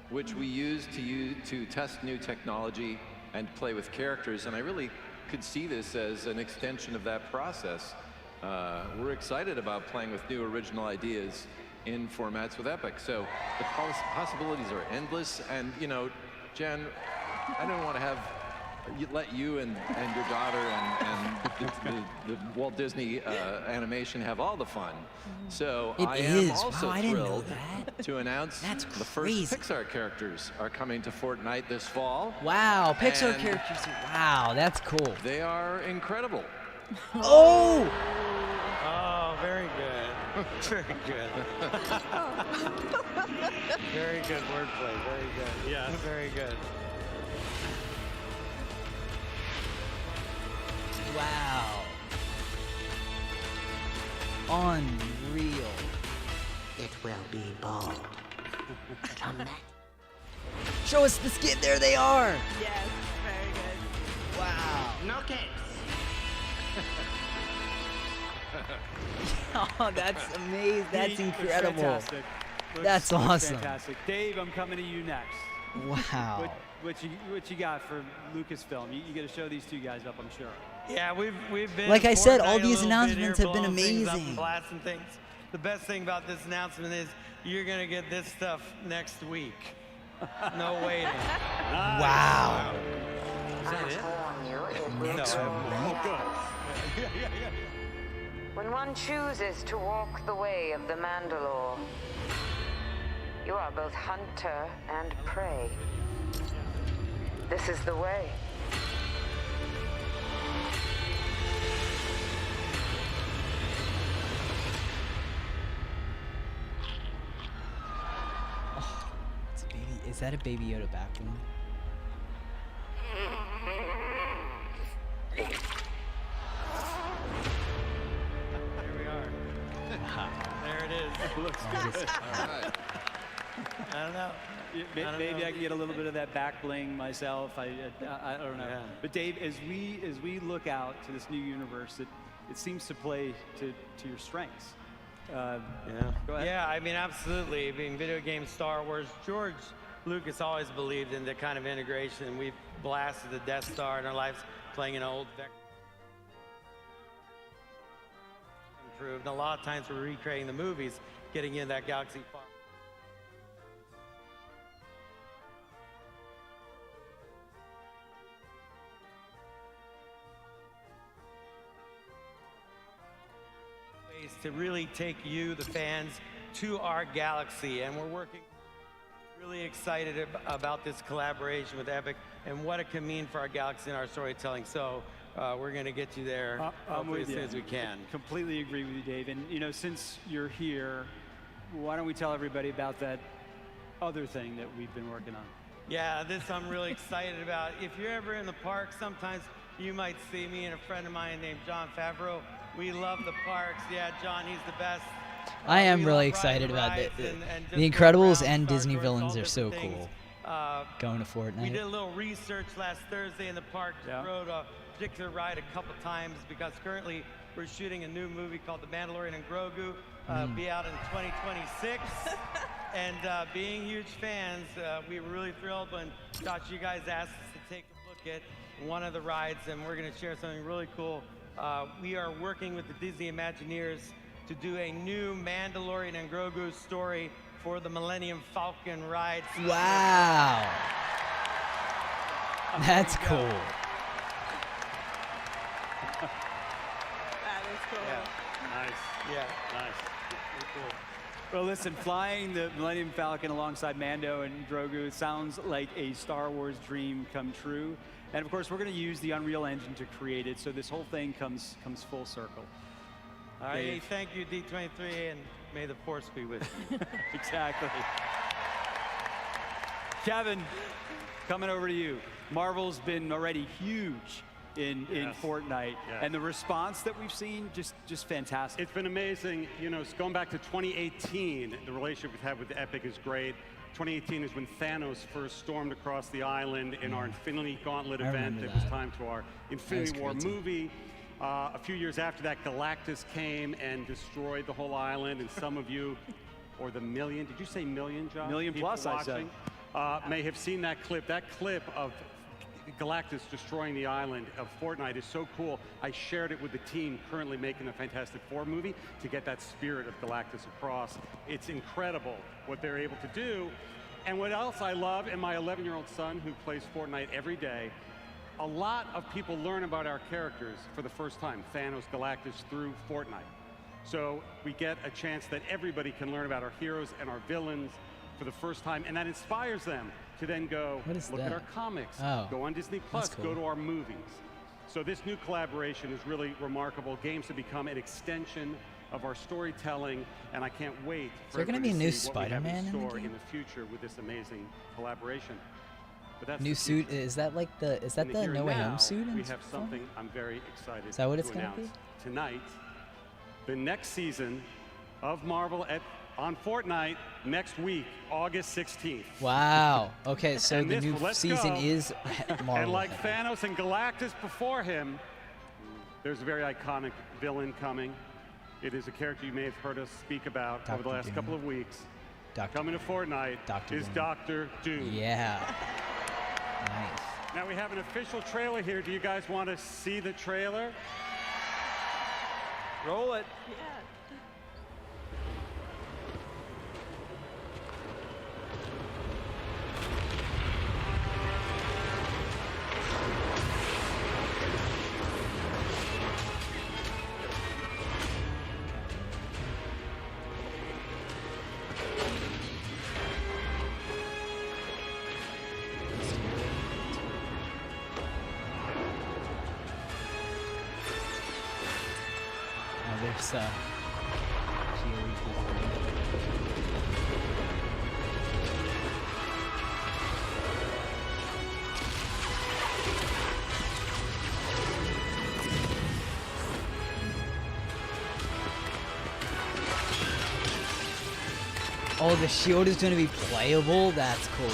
which we use to test new technology and play with characters. And I really could see this as an extension of that process. We're excited about playing with new original ideas in formats with Epic. So the possibilities are endless. And, you know, Jen, I don't want to let you and your daughter and the Walt Disney animation have all the fun. So I am also thrilled to announce the first Pixar characters are coming to Fortnite this fall. Wow, Pixar characters. Wow, that's cool. They are incredible. Oh! Oh, very good. Very good. Very good wordplay. Very good. Yeah, very good. Wow. Unreal. It will be bold. Show us the skin. There they are. Yes, very good. Wow. No case. Oh, that's amazing. That's incredible. Fantastic. That's awesome. Fantastic. Dave, I'm coming to you next. Wow. What you got for Lucasfilm? You got to show these two guys up, I'm sure. Yeah, we've been. Like I said, all Fortnite these a little bit announcements here, have been blowing things up amazing. and blasting things. The best thing about this announcement is you're gonna get this stuff next week. No waiting. Wow. Is that it? Next week. When one chooses to walk the way of the Mandalore, you are both hunter and prey. This is the way. Oh, it's a baby. Is that a Baby Yoda backbone? There we are. There it is. Looks good. All right. I don't know. Maybe I can get a little bit of that back bling myself. I don't know. Yeah. But Dave, as we look out to this new universe, it seems to play to your strengths. Yeah. Go ahead. Yeah, I mean, absolutely. Being video games, Star Wars, George Lucas always believed in the kind of integration. We've blasted the Death Star in our lives, playing an old improved. And a lot of times we're recreating the movies, getting in that galaxy far. To really take you, the fans, to our galaxy, and we're working really excited about this collaboration with Epic and what it can mean for our galaxy and our storytelling. So we're going to get you there as soon as we can. Completely agree with you, Dave. And you know, since you're here, why don't we tell everybody about that other thing that we've been working on? Yeah, this I'm really excited about. If you're ever in the park, sometimes you might see me and a friend of mine named John Favreau. We love the parks. Yeah, John, he's the best. I am really excited about it. The Incredibles and Disney villains are so cool. Going to Fortnite. We did a little research last Thursday in the park. Yeah. Rode a particular ride a couple times because currently we're shooting a new movie called The Mandalorian and Grogu. Be out in 2026. And being huge fans, we were really thrilled when Josh, you guys asked us to take a look at one of the rides, and we're going to share something really cool. We are working with the Disney Imagineers to do a new Mandalorian and Grogu story for the Millennium Falcon ride. Wow. That's cool. That is cool. Yeah. Nice. Yeah. Nice. Very cool. Well, listen, flying the Millennium Falcon alongside Mando and Grogu sounds like a Star Wars dream come true. And of course, we're going to use the Unreal Engine to create it, so this whole thing comes full circle. All right, Dave. thank you, D23, and may the force be with you. Exactly. Kevin, coming over to you. Marvel's been already huge in Fortnite, and the response that we've seen, just fantastic. It's been amazing. You know, going back to 2018, the relationship we've had with Epic is great. 2018 is when Thanos first stormed across the island in our Infinity Gauntlet event. It was time to our Infinity War movie. A few years after that, Galactus came and destroyed the whole island, and some of you, or the million, did you say million, John? Million plus, I said. May have seen that clip. That clip of Galactus destroying the island of Fortnite is so cool. I shared it with the team currently making the Fantastic Four movie to get that spirit of Galactus across. It's incredible what they're able to do. And what else I love, and my 11-year-old son who plays Fortnite every day, a lot of people learn about our characters for the first time, Thanos, Galactus, through Fortnite. So we get a chance that everybody can learn about our heroes and our villains for the first time, and that inspires them to then go look at our comics, go on Disney Plus, go to our movies. So this new collaboration is really remarkable. Games have become an extension of our storytelling, and I can't wait for there going to be a new Spider-Man in the future with this amazing collaboration. But that's new suit? Is that like the No Way Home suit? We have something I'm very excited is that what it's to announce be? Tonight. The next season of Marvel on Fortnite next week, August 16th. Wow. Okay, so the new season is Marvel. And like Thanos and Galactus before him, there's a very iconic villain coming. It is a character you may have heard us speak about over the last couple of weeks. Coming to Fortnite is Dr. Doom. Yeah. Nice. Now we have an official trailer here. Do you guys want to see the trailer? Roll it. Yeah. There's oh, the shield is going to be playable? That's cool.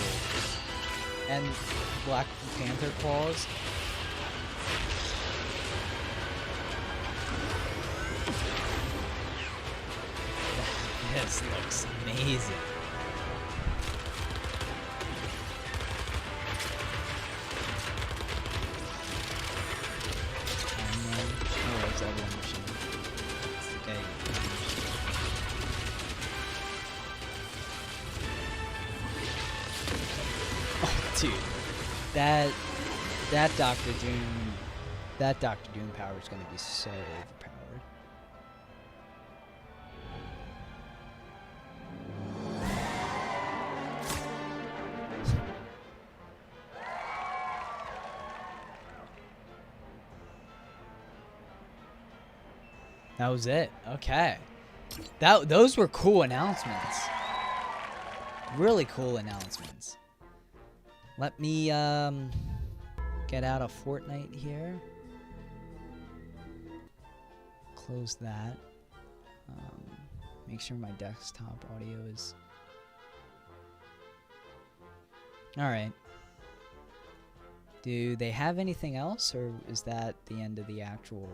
And Black Panther claws. This looks amazing. Oh, it's that one machine. Okay. Oh, dude, that Doctor Doom power is going to be so overpowered. That was it. Okay. Those were cool announcements. Really cool announcements. Let me get out of Fortnite here. Close that. Make sure my desktop audio is... Alright. Do they have anything else, or is that the end of the actual...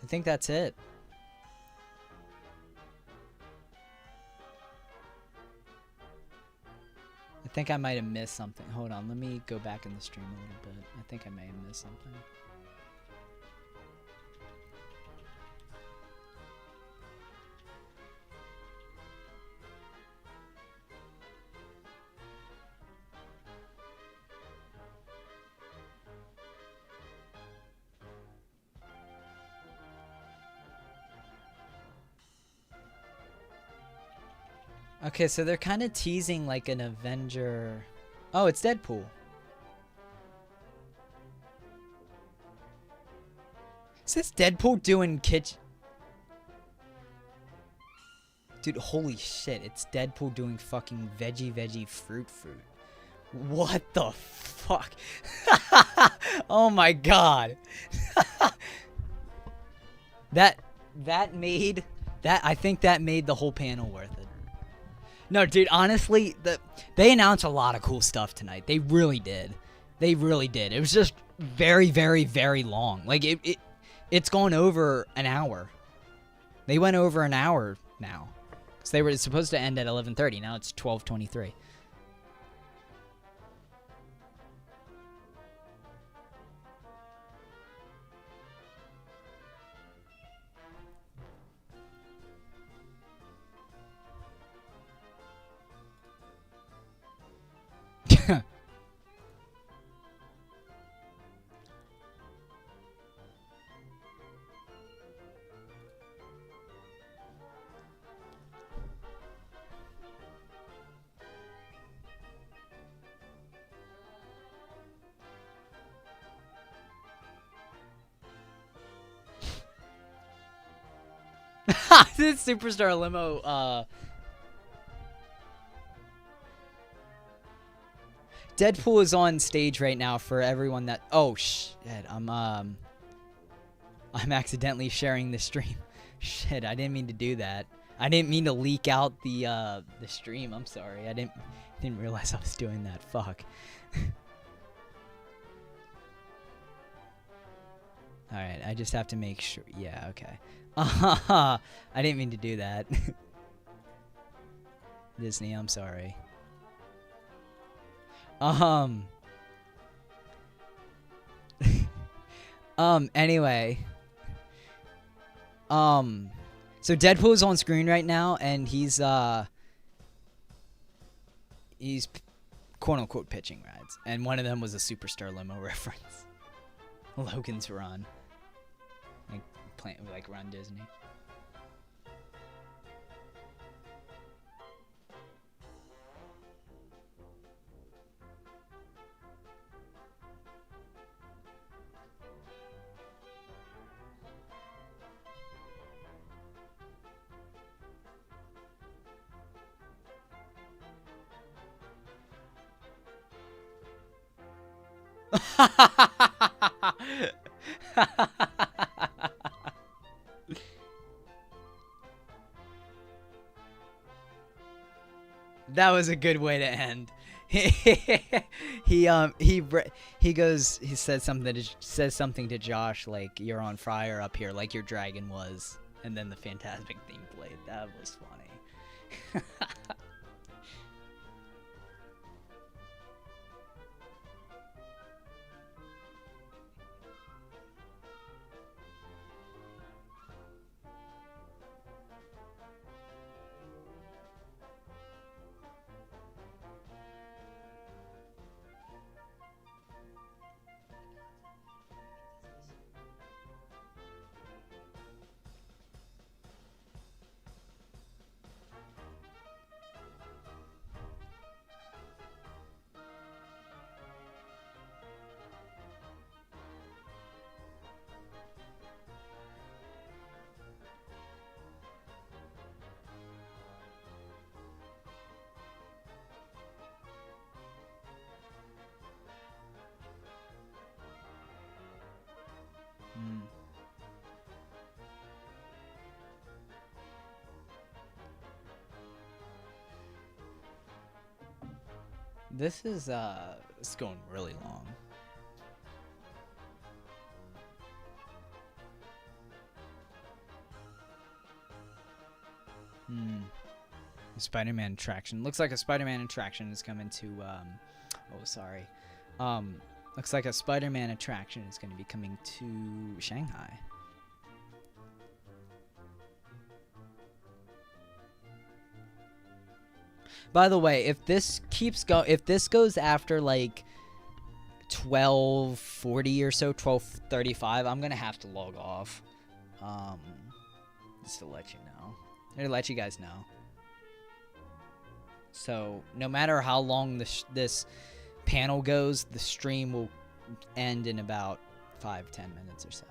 I think that's it. I think I might have missed something. Hold on, let me go back in the stream a little bit. I think I may have missed something. Okay, so they're kind of teasing like an Avenger. Oh, it's Deadpool. Is this Deadpool doing kitchen? Dude, holy shit, it's Deadpool doing fucking veggie fruit. What the fuck? Oh my god. I think that made the whole panel worth it. No, dude, honestly, they announced a lot of cool stuff tonight. They really did. They really did. It was just very, very, very long. Like, it's gone over an hour. They went over an hour now. Because they were supposed to end at 11:30. Now it's 12:23. This Superstar Limo, Deadpool is on stage right now for everyone that... Oh, shit. I'm accidentally sharing the stream. Shit, I didn't mean to do that. I didn't mean to leak out the stream. I'm sorry. I didn't realize I was doing that. Fuck. Alright, I just have to make sure. Yeah, okay. I didn't mean to do that. Disney, I'm sorry. Anyway. So Deadpool is on screen right now, and he's quote-unquote pitching rides. And one of them was a Superstar Limo reference. Logan's Run. Like Run Disney. That was a good way to end. He says something to Josh like, "You're on fire up here, like your dragon was," and then the Fantastic theme played. That was funny. This is it's going really long. Spider-Man attraction. Looks like a Spider-Man attraction is coming to, oh, sorry. Looks like a Spider-Man attraction is going to be coming to Shanghai. By the way, if this goes after like 12:40 or so, 12:35, I'm gonna have to log off. Just to let you know, or to let you guys know. So no matter how long this panel goes, the stream will end in about 5-10 minutes or so.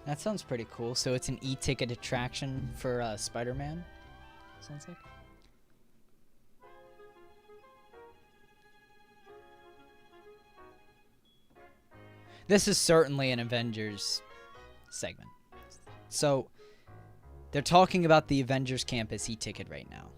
That sounds pretty cool. So it's an e-ticket attraction for Spider-Man, sounds like. This is certainly an Avengers segment. So they're talking about the Avengers Campus e-ticket right now.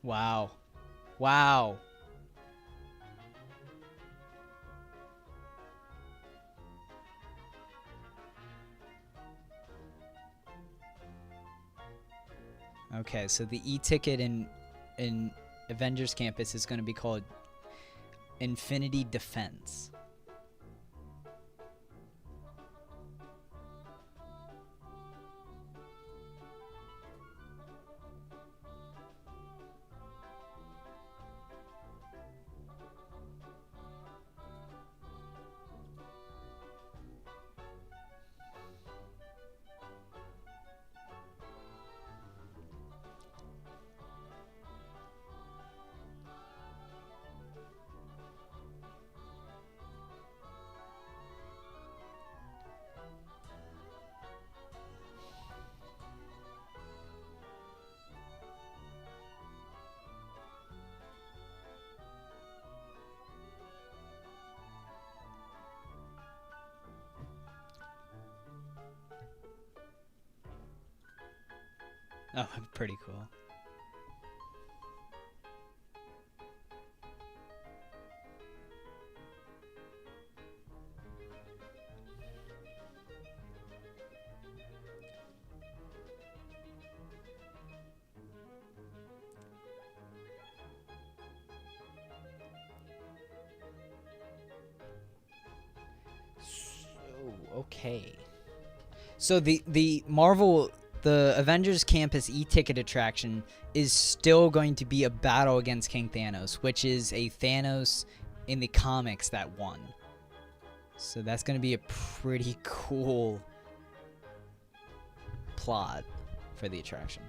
Wow. Wow. Okay, so the e-ticket in Avengers Campus is going to be called Infinity Defense. Oh, pretty cool. Okay. So the Avengers Campus e-ticket attraction is still going to be a battle against King Thanos, which is a Thanos in the comics that won. So that's going to be a pretty cool plot for the attraction.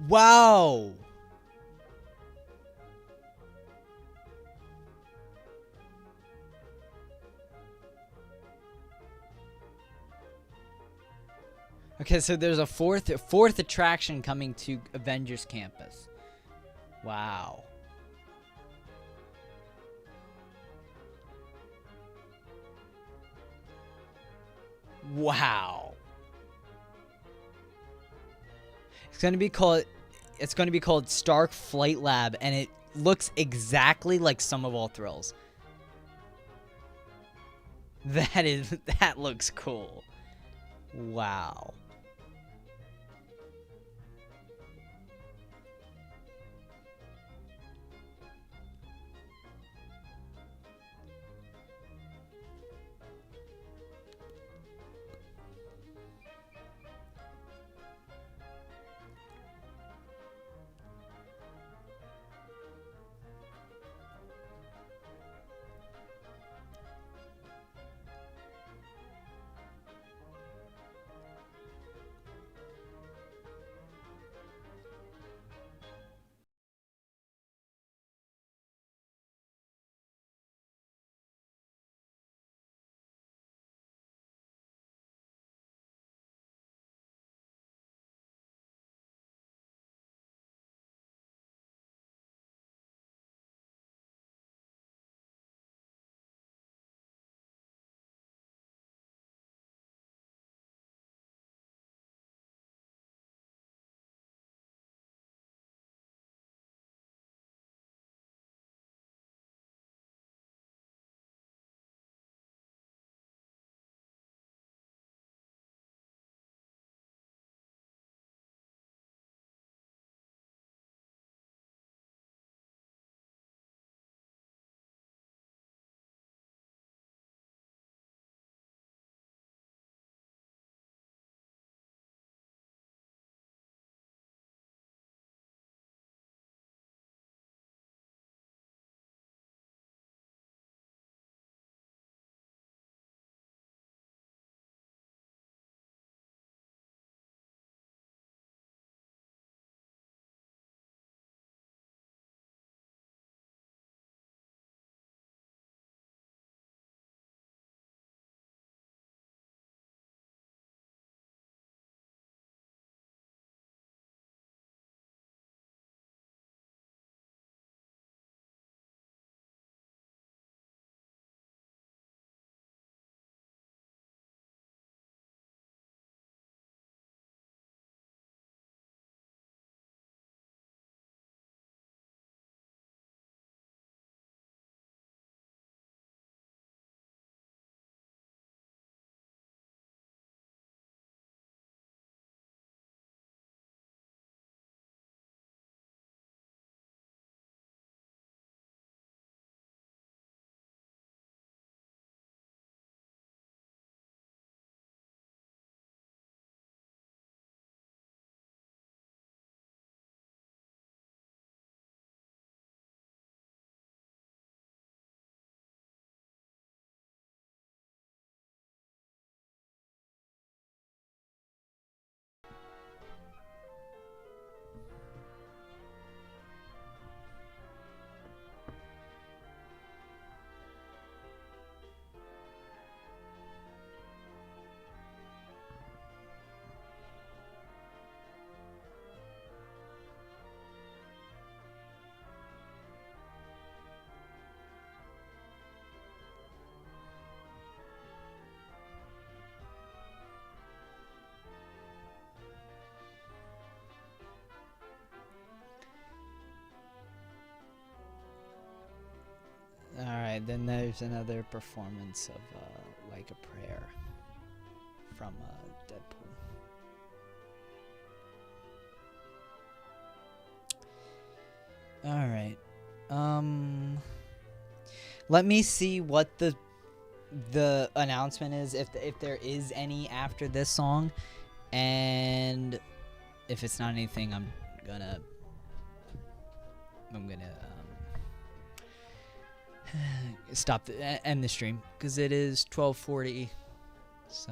Wow. Okay, so there's a fourth attraction coming to Avengers Campus. Wow. Wow. It's going to be called Stark Flight Lab, and it looks exactly like Sum of All Thrills. That looks cool. Wow. Alright, then there's another performance of Like a Prayer from Deadpool. Alright. Let me see what the announcement is, if there is any after this song, and if it's not anything, I'm gonna end the stream, because it is 12:40. So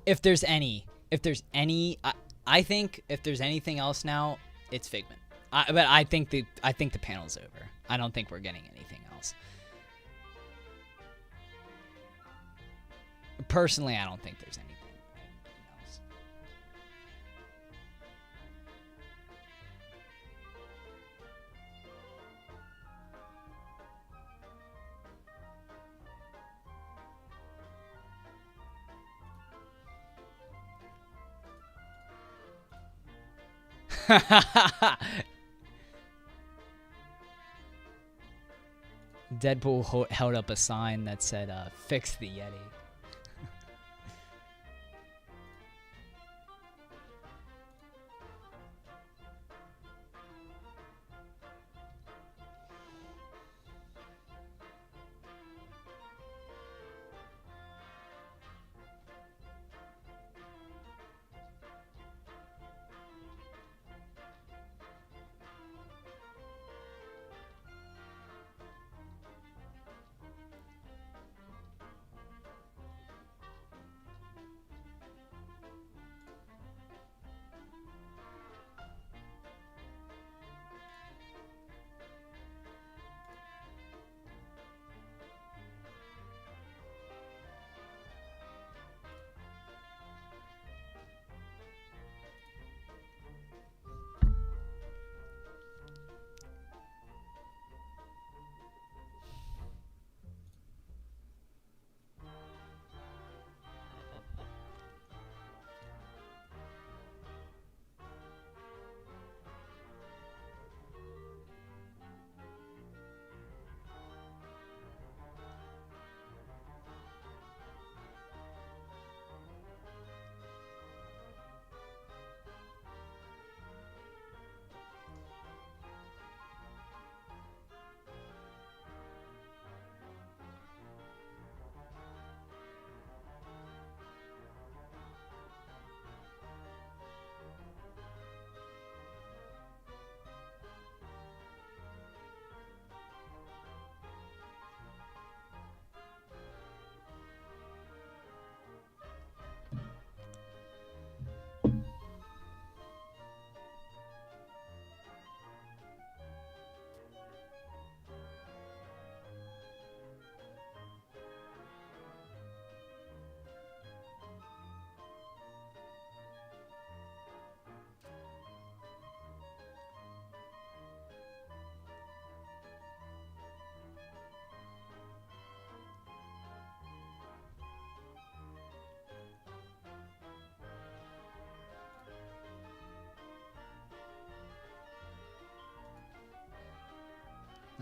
if there's any, I think if there's anything else now, it's Figment. But I think the panel's over. I don't think we're getting anything else. Personally, I don't think there's anything else. Deadpool held up a sign that said, fix the Yeti.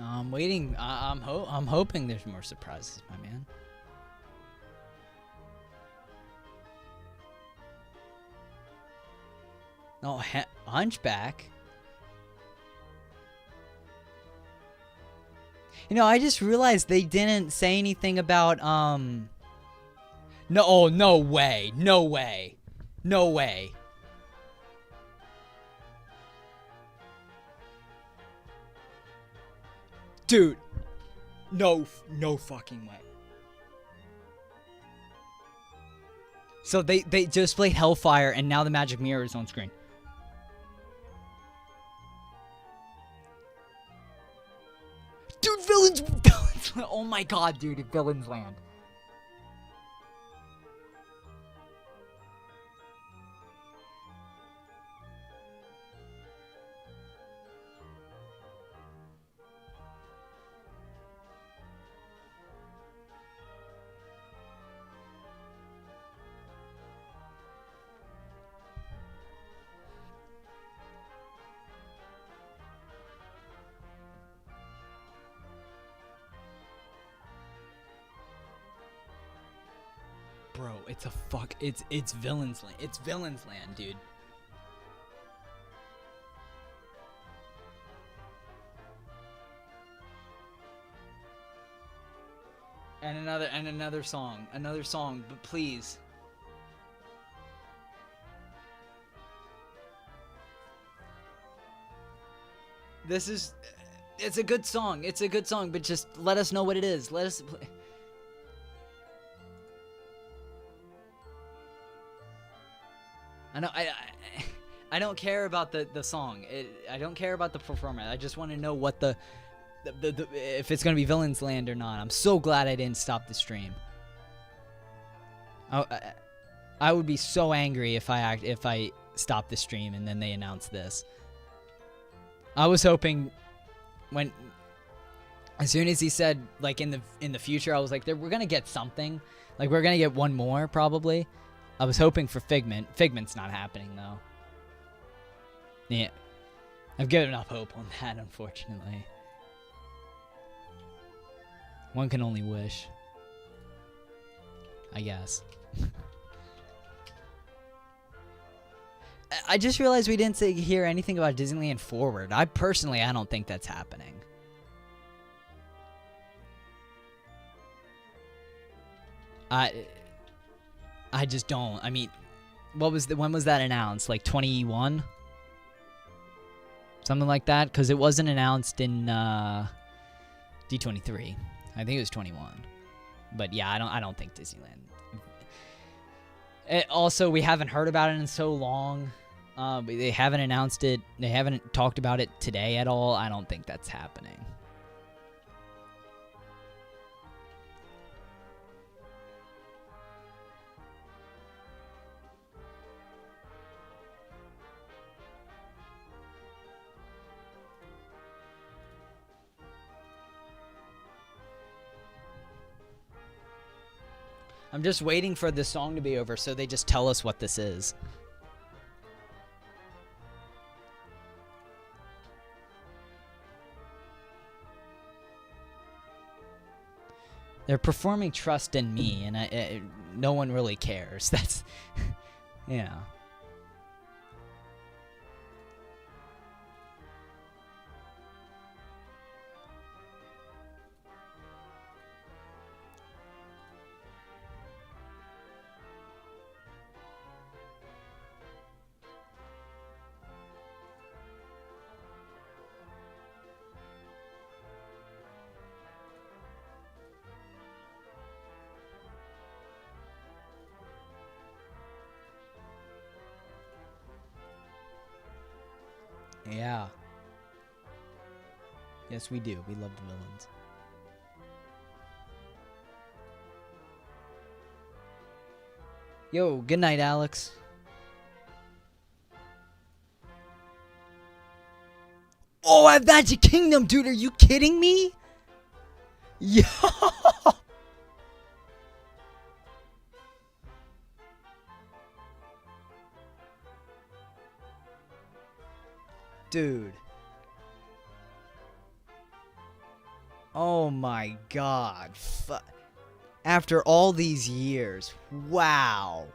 I'm waiting. I'm hoping there's more surprises, my man. No, Hunchback. You know, I just realized they didn't say anything about No, oh, no way, no way, no way. Dude, no fucking way. So they just played Hellfire, and now the magic mirror is on screen. Dude, Villains, oh my god, dude, Villains Land. Bro, it's Villains Land. It's Villains Land, dude. And another song, but please. It's a good song. It's a good song, but just let us know what it is. Let us play. I know. I don't care about the song. I don't care about the performance. I just want to know what the if it's gonna be Villains Land or not. I'm so glad I didn't stop the stream. I would be so angry if I stopped the stream and then they announced this. I was hoping as soon as he said like in the future, I was like, we're gonna get something. Like we're gonna get one more probably. I was hoping for Figment. Figment's not happening though. Yeah, I've given up hope on that, unfortunately. One can only wish, I guess. I just realized we didn't hear anything about Disneyland Forward. I don't think that's happening. I just don't. I mean, when was that announced? Like 21? Something like that? Because it wasn't announced in D23. I think it was 21. But yeah, I don't think Disneyland. Also, we haven't heard about it in so long. They haven't announced it. They haven't talked about it today at all. I don't think that's happening. I'm just waiting for the song to be over so they just tell us what this is. They're performing Trust in Me, and no one really cares. That's, yeah. Yeah. Yes, we do. We love the villains. Yo, good night, Alex. Oh, I have Magic Kingdom, dude. Are you kidding me? Yo. Dude. Oh my god. After all these years. Wow.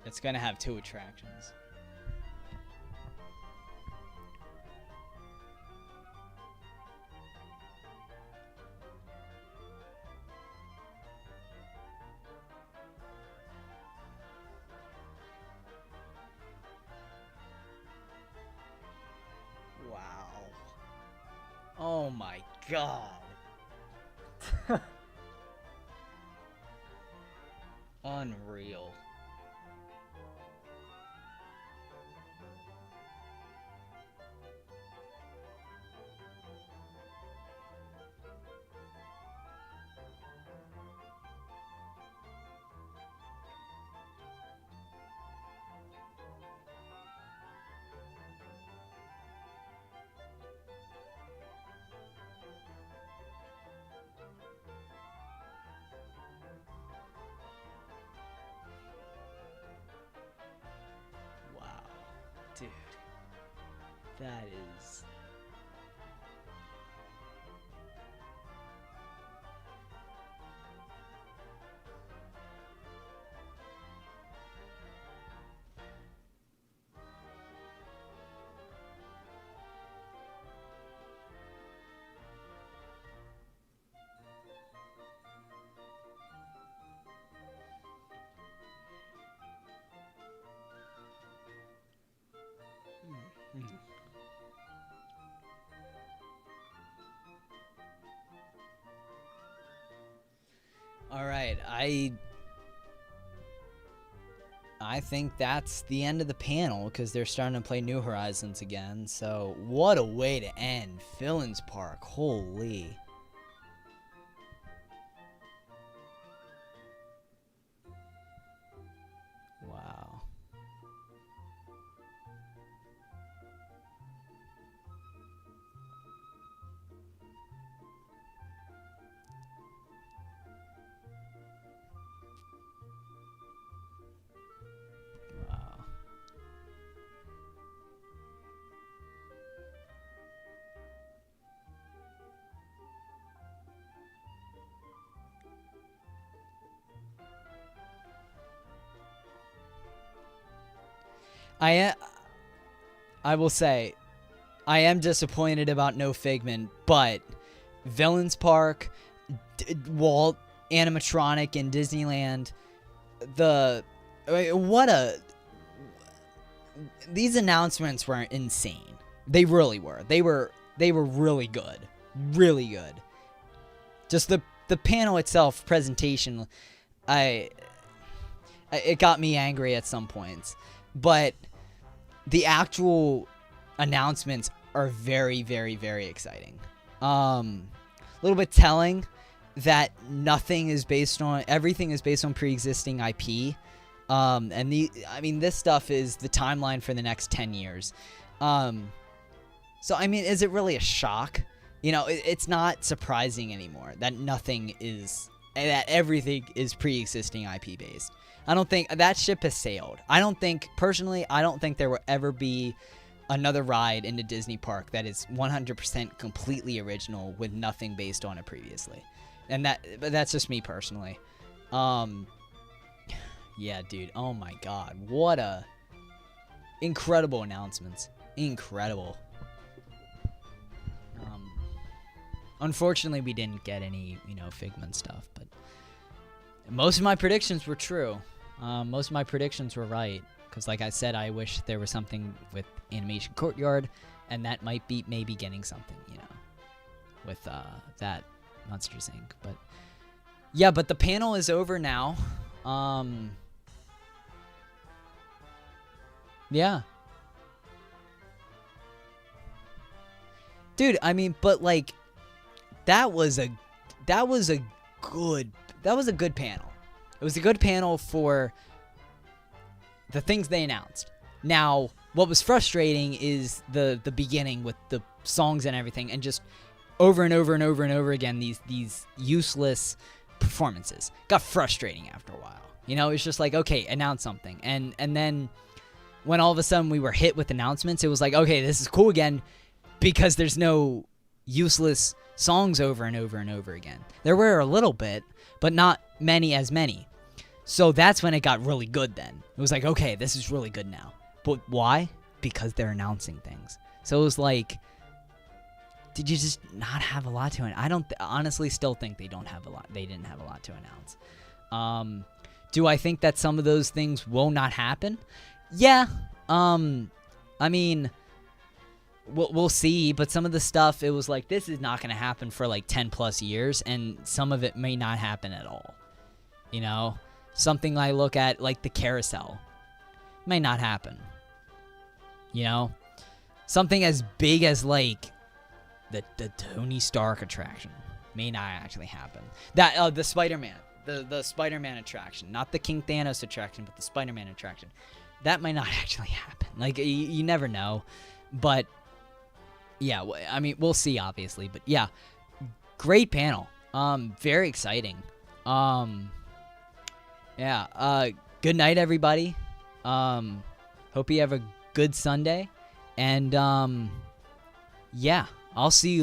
It's gonna have 2 attractions. Wow. Oh my god. Unreal. Dude, that is... All right, I think that's the end of the panel because they're starting to play New Horizons again. So what a way to end Villains Park. Holy. Wow. I will say, I am disappointed about no Figment, but Villains Park, Walt, animatronic in Disneyland, these announcements were insane. They really were. They were really good. Really good. Just the panel itself, presentation, it got me angry at some points. But the actual announcements are very, very, very exciting. A little bit telling that everything is based on pre-existing IP. This stuff is the timeline for the next 10 years. So, is it really a shock? It's not surprising anymore that everything is pre-existing IP based. I don't think that ship has sailed. I don't think there will ever be another ride in the Disney park that is 100% completely original with nothing based on it previously. But that's just me personally. Yeah, dude. Oh my God. What a incredible announcements. Incredible. Unfortunately, we didn't get any, Figment stuff, but most of my predictions were true. Most of my predictions were right. Because like I said, I wish there was something with Animation Courtyard, and that might be maybe getting something, with that Monsters Inc. But yeah, but the panel is over now. Yeah. Dude, but like that was a good panel. It was a good panel for the things they announced. Now, what was frustrating is the beginning with the songs and everything, and just over and over and over and over again these useless performances. Got frustrating after a while. It's just like, okay, announce something. And then when all of a sudden we were hit with announcements, it was like, okay, this is cool again because there's no useless songs over and over and over again. There were a little bit, but not as many. So that's when it got really good then. It was like, okay, this is really good now. But why? Because they're announcing things. So it was like, did you just not have a lot to announce? I don't honestly still think they didn't have a lot to announce. Do I think that some of those things will not happen? Yeah. We'll see, but some of the stuff, it was like, this is not going to happen for like 10 plus years, and some of it may not happen at all. Something I look at, like the carousel, may not happen. Something as big as like the Tony Stark attraction may not actually happen. That the Spider-Man, the Spider-Man attraction, not the King Thanos attraction, but the Spider-Man attraction, that might not actually happen. Like you never know, but yeah, we'll see obviously, but yeah, great panel. Very exciting. Yeah. Good night, everybody. Hope you have a good Sunday, and yeah, I'll see you